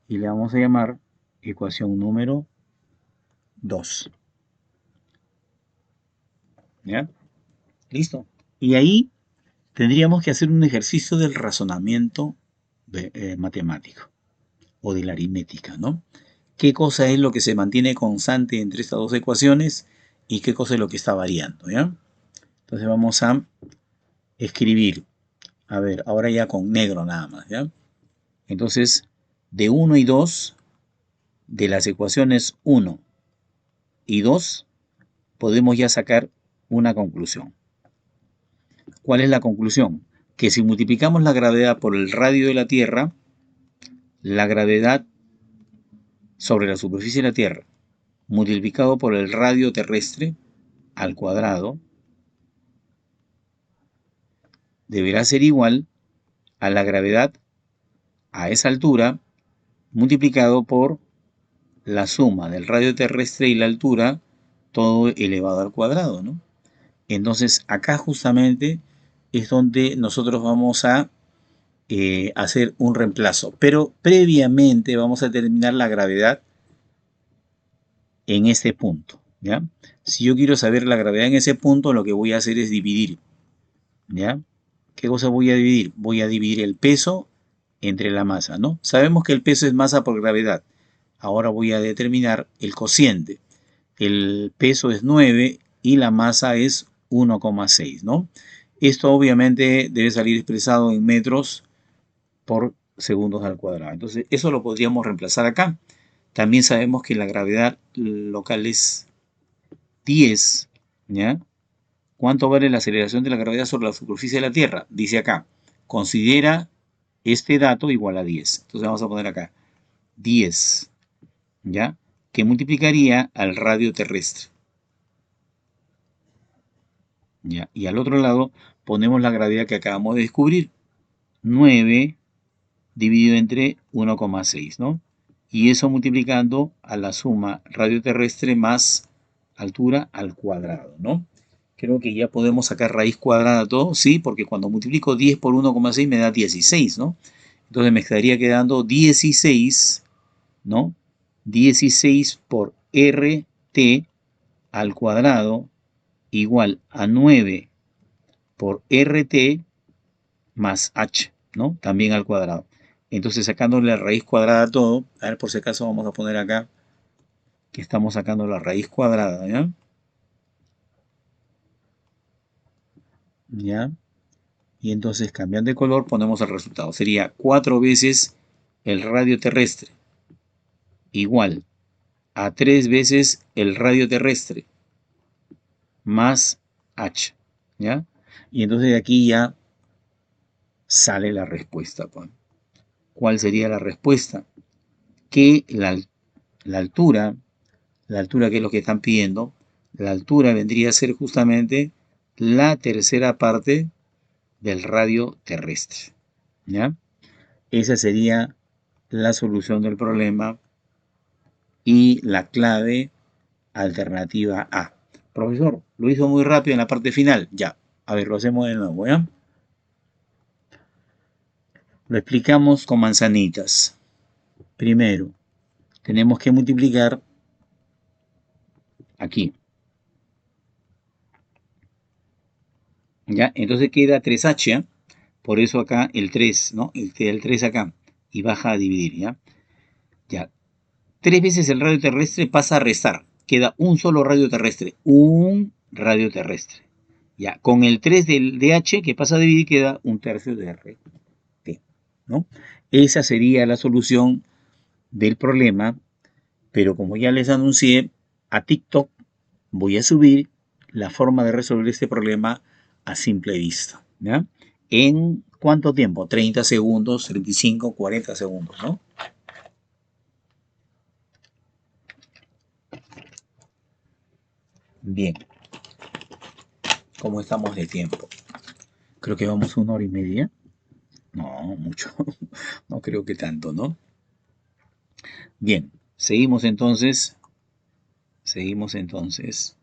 y le vamos a llamar ecuación número 2. ¿Ya? Listo. Y ahí tendríamos que hacer un ejercicio del razonamiento matemático o de la aritmética, ¿no? ¿Qué cosa es lo que se mantiene constante entre estas dos ecuaciones y qué cosa es lo que está variando, ¿ya? Entonces vamos a escribir, a ver, ahora ya con negro nada más, ¿ya? Entonces, de 1 y 2, de las ecuaciones 1 y 2, podemos ya sacar una conclusión. ¿Cuál es la conclusión? Que si multiplicamos la gravedad por el radio de la Tierra, la gravedad sobre la superficie de la Tierra multiplicado por el radio terrestre al cuadrado deberá ser igual a la gravedad a esa altura multiplicado por la suma del radio terrestre y la altura todo elevado al cuadrado, ¿no? Entonces acá justamente es donde nosotros vamos a hacer un reemplazo, pero previamente vamos a determinar la gravedad en este punto, ¿ya? Si yo quiero saber la gravedad en ese punto, lo que voy a hacer es dividir, ¿ya? ¿Qué cosa voy a dividir? Voy a dividir el peso entre la masa, ¿no? Sabemos que el peso es masa por gravedad. Ahora voy a determinar el cociente. El peso es 9 y la masa es 1,6, ¿no? Esto obviamente debe salir expresado en metros por segundos al cuadrado. Entonces, eso lo podríamos reemplazar acá. También sabemos que la gravedad local es 10, ¿ya? ¿Cuánto vale la aceleración de la gravedad sobre la superficie de la Tierra? Dice acá, considera este dato igual a 10. Entonces vamos a poner acá 10, ¿ya? Que multiplicaría al radio terrestre, ¿ya? Y al otro lado ponemos la gravedad que acabamos de descubrir, 9 dividido entre 1,6, ¿no? Y eso multiplicando a la suma radio terrestre más altura al cuadrado, ¿no? Creo que ya podemos sacar raíz cuadrada todo, sí, porque cuando multiplico 10 por 1,6 me da 16, ¿no? Entonces me estaría quedando 16, ¿no? 16 por RT al cuadrado igual a 9 por RT más H, ¿no? También al cuadrado. Entonces, sacándole la raíz cuadrada a todo, a ver, por si acaso vamos a poner acá que estamos sacando la raíz cuadrada, ¿ya? ¿Ya? Y entonces, cambiando de color, ponemos el resultado. Sería 4 veces el radio terrestre, igual a 3 veces el radio terrestre, más h, ¿ya? Y entonces de aquí ya sale la respuesta, pues. ¿Cuál sería la respuesta? Que la altura, que es lo que están pidiendo, la altura vendría a ser justamente la tercera parte del radio terrestre, ¿ya? Esa sería la solución del problema y la clave alternativa A. Profesor, lo hizo muy rápido en la parte final. Ya, a ver, lo hacemos de nuevo, ¿ya? Lo explicamos con manzanitas. Primero, tenemos que multiplicar aquí. ¿Ya? Entonces queda 3h, ¿eh? Por eso acá el 3, ¿no? El 3 acá. Y baja a dividir, ¿ya? Ya. 3 veces el radio terrestre pasa a restar. Queda un solo radio terrestre. Un radio terrestre. Ya. Con el 3 del DH que pasa a dividir queda un tercio de RT, ¿no? Esa sería la solución del problema. Pero como ya les anuncié, a TikTok voy a subir la forma de resolver este problema a simple vista, ¿ya? ¿En cuánto tiempo? 30 segundos, 35, 40 segundos, ¿no? Bien, ¿cómo estamos de tiempo? Creo que vamos 1 hora y media. No, mucho. No creo que tanto, ¿no? Bien, seguimos entonces. Seguimos entonces.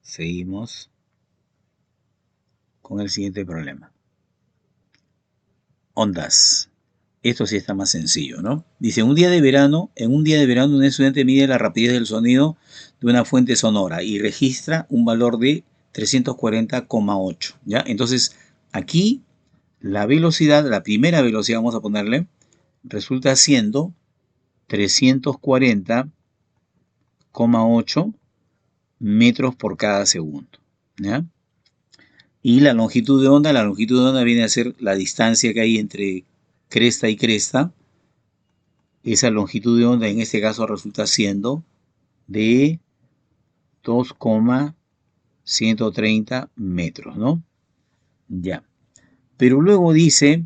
Seguimos con el siguiente problema. Ondas. Esto sí está más sencillo, ¿no? Dice, en un día de verano, un estudiante mide la rapidez del sonido de una fuente sonora y registra un valor de 340,8, ¿ya? Entonces, aquí la velocidad, la primera velocidad, vamos a ponerle, resulta siendo 340,8 metros por cada segundo, ¿ya? Y la longitud de onda viene a ser la distancia que hay entre cresta y cresta. Esa longitud de onda en este caso resulta siendo de 2,130 metros, ¿no? Ya. Pero luego dice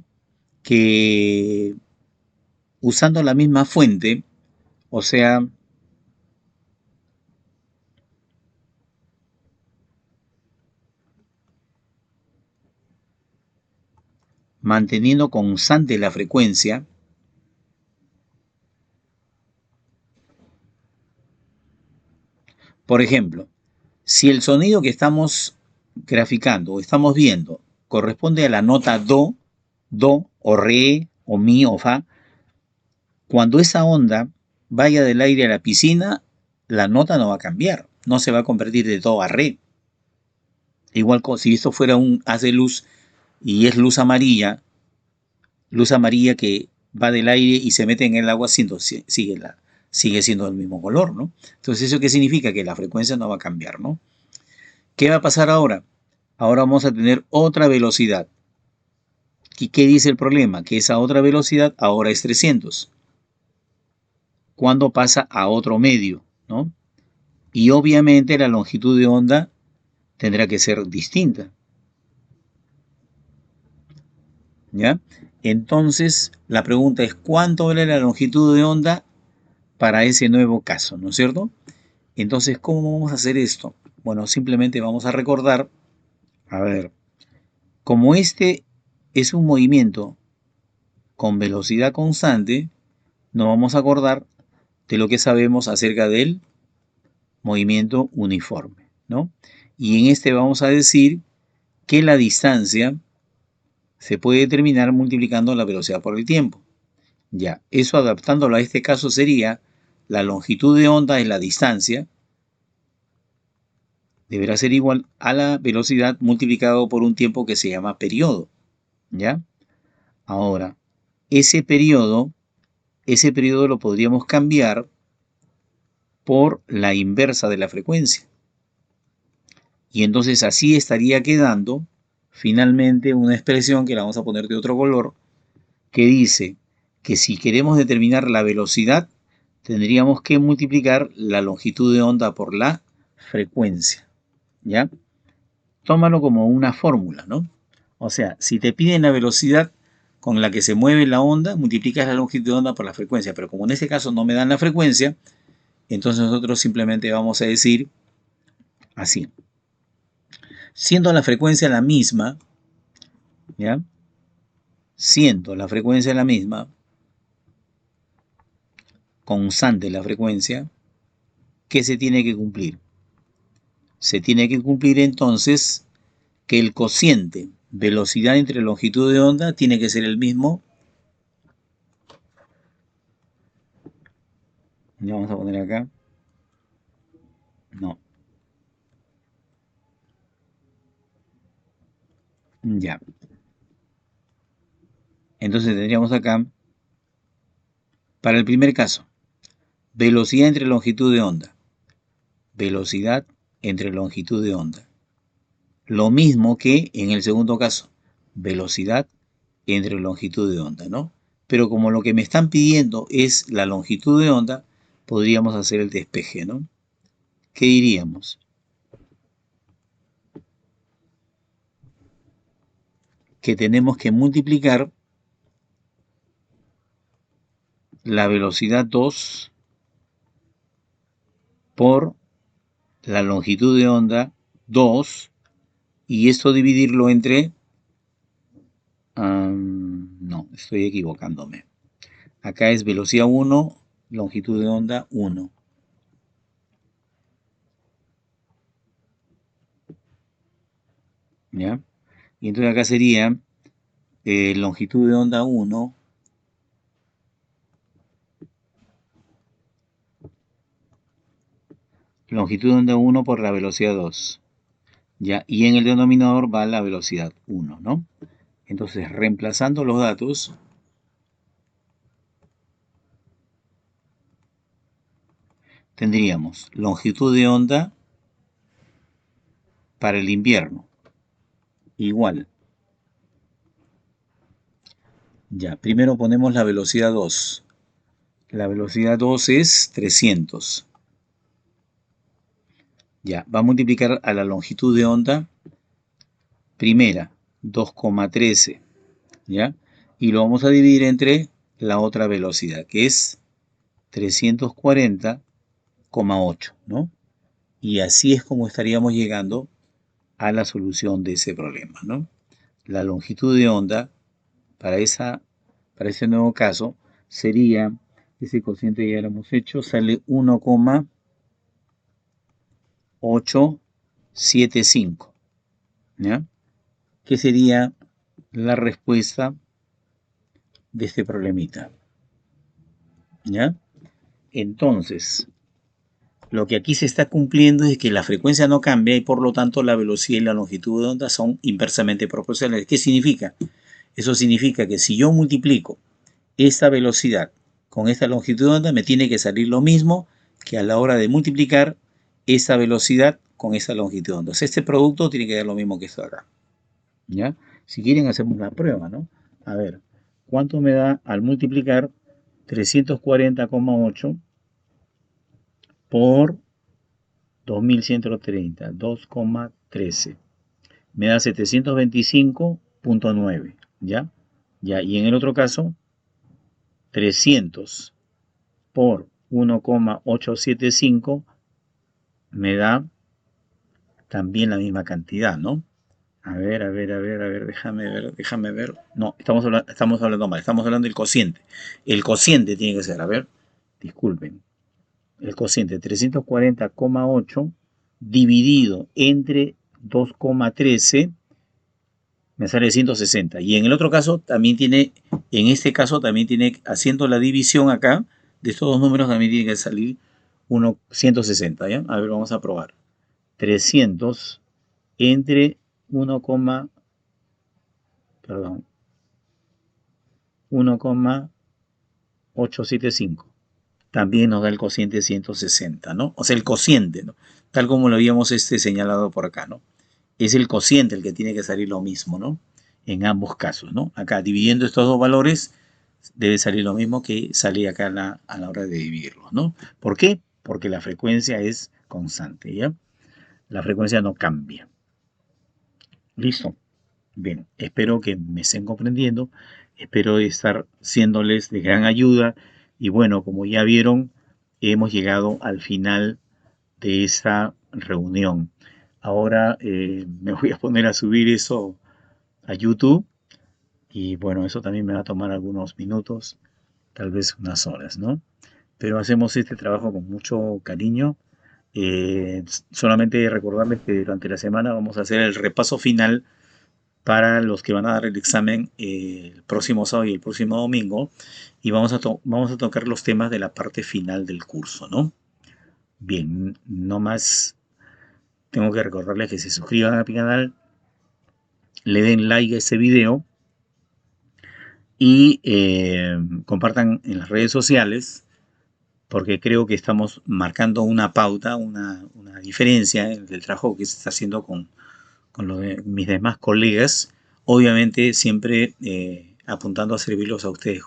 que usando la misma fuente, o sea, manteniendo constante la frecuencia, por ejemplo, si el sonido que estamos graficando o estamos viendo corresponde a la nota do o re o mi o fa, cuando esa onda vaya del aire a la piscina, la nota no va a cambiar, no se va a convertir de do a re. Igual si esto fuera un haz de luz y es luz amarilla que va del aire y se mete en el agua, sigue siendo del mismo color, ¿no? Entonces, ¿eso qué significa? Que la frecuencia no va a cambiar, ¿no? ¿Qué va a pasar ahora? Ahora vamos a tener otra velocidad. ¿Y qué dice el problema? Que esa otra velocidad ahora es 300. Cuando pasa a otro medio, ¿no? Y obviamente la longitud de onda tendrá que ser distinta, ¿ya? Entonces, la pregunta es, ¿cuánto vale la longitud de onda para ese nuevo caso, ¿no es cierto? Entonces, ¿cómo vamos a hacer esto? Bueno, simplemente vamos a recordar, a ver, como este es un movimiento con velocidad constante, nos vamos a acordar de lo que sabemos acerca del movimiento uniforme, ¿no? Y en este vamos a decir que la distancia se puede determinar multiplicando la velocidad por el tiempo. Ya, eso adaptándolo a este caso sería la longitud de onda es la distancia, deberá ser igual a la velocidad multiplicado por un tiempo que se llama periodo, ¿ya? Ahora, ese periodo lo podríamos cambiar por la inversa de la frecuencia. Y entonces así estaría quedando finalmente una expresión que la vamos a poner de otro color, que dice que si queremos determinar la velocidad, tendríamos que multiplicar la longitud de onda por la frecuencia, ¿ya? Tómalo como una fórmula, ¿no? O sea, si te piden la velocidad con la que se mueve la onda, multiplicas la longitud de onda por la frecuencia, pero como en este caso no me dan la frecuencia, entonces nosotros simplemente vamos a decir así. Siendo la frecuencia la misma, ¿ya? Siendo la frecuencia la misma, constante la frecuencia, ¿qué se tiene que cumplir? Se tiene que cumplir entonces que el cociente velocidad entre longitud de onda tiene que ser el mismo. Ya vamos a poner acá. No. Ya. Entonces tendríamos acá, para el primer caso, velocidad entre longitud de onda. Velocidad entre longitud de onda. Lo mismo que en el segundo caso, velocidad entre longitud de onda, ¿no? Pero como lo que me están pidiendo es la longitud de onda, podríamos hacer el despeje, ¿no? ¿Qué diríamos? Que tenemos que multiplicar la velocidad 2 por la longitud de onda 2 y esto dividirlo entre... no, estoy equivocándome. Acá es velocidad 1, longitud de onda 1. ¿Ya? Y entonces acá sería longitud de onda 1 longitud de onda 1 por la velocidad 2. ¿Ya? Y en el denominador va la velocidad 1, ¿no? Entonces, reemplazando los datos, tendríamos longitud de onda para el invierno igual. Ya, primero ponemos la velocidad 2. La velocidad 2 es 300. Ya, va a multiplicar a la longitud de onda primera, 2,13. ¿Ya? Y lo vamos a dividir entre la otra velocidad, que es 340,8, ¿no? Y así es como estaríamos llegando a la solución de ese problema, ¿no? La longitud de onda para ese nuevo caso sería, ese cociente ya lo hemos hecho, sale 1,875, ¿ya? Que sería la respuesta de este problemita, ¿ya? Entonces, lo que aquí se está cumpliendo es que la frecuencia no cambia y por lo tanto la velocidad y la longitud de onda son inversamente proporcionales. ¿Qué significa? Eso significa que si yo multiplico esta velocidad con esta longitud de onda, me tiene que salir lo mismo que a la hora de multiplicar esta velocidad con esta longitud de onda. O sea, este producto tiene que dar lo mismo que esto de acá. ¿Ya? Si quieren hacemos la prueba, ¿no? A ver, ¿cuánto me da al multiplicar 340,8 por 2130, 2,13? Me da 725,9, ¿ya? Ya, y en el otro caso, 300 por 1,875 me da también la misma cantidad, ¿no? A ver, déjame ver. No, estamos hablando mal, estamos hablando del cociente. El cociente tiene que ser, a ver, disculpen. El cociente 340,8 dividido entre 2,13 me sale 160. Y en el otro caso también tiene, en este caso también tiene, haciendo la división acá, de estos dos números también tiene que salir 160, ¿ya? A ver, vamos a probar. 300 entre 1, perdón, 1,875. También nos da el cociente 160, ¿no? O sea, el cociente, ¿no? Tal como lo habíamos señalado por acá, ¿no? Es el cociente el que tiene que salir lo mismo, ¿no? En ambos casos, ¿no? Acá, dividiendo estos dos valores, debe salir lo mismo que sale acá a la hora de dividirlos, ¿no? ¿Por qué? Porque la frecuencia es constante, ¿ya? La frecuencia no cambia. ¿Listo? Bien, espero que me estén comprendiendo, espero estar siéndoles de gran ayuda y bueno, como ya vieron, hemos llegado al final de esta reunión. Ahora me voy a poner a subir eso a YouTube y bueno, eso también me va a tomar algunos minutos, tal vez unas horas, ¿no? Pero hacemos este trabajo con mucho cariño. Solamente recordarles que durante la semana vamos a hacer el repaso final para los que van a dar el examen el próximo sábado y el próximo domingo y vamos a tocar los temas de la parte final del curso, ¿no? Bien, no más tengo que recordarles que se suscriban a mi canal, le den like a este video y compartan en las redes sociales porque creo que estamos marcando una pauta, una diferencia en el trabajo que se está haciendo con los de mis demás colegas, obviamente siempre apuntando a servirlos a ustedes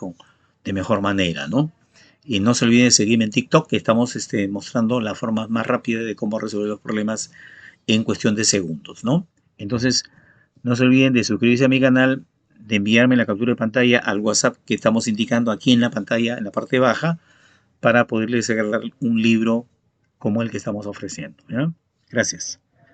de mejor manera, ¿no? Y no se olviden de seguirme en TikTok, que estamos mostrando la forma más rápida de cómo resolver los problemas en cuestión de segundos, ¿no? Entonces, no se olviden de suscribirse a mi canal, de enviarme la captura de pantalla al WhatsApp que estamos indicando aquí en la pantalla, en la parte baja, para poderles regalar un libro como el que estamos ofreciendo, ¿ya? Gracias.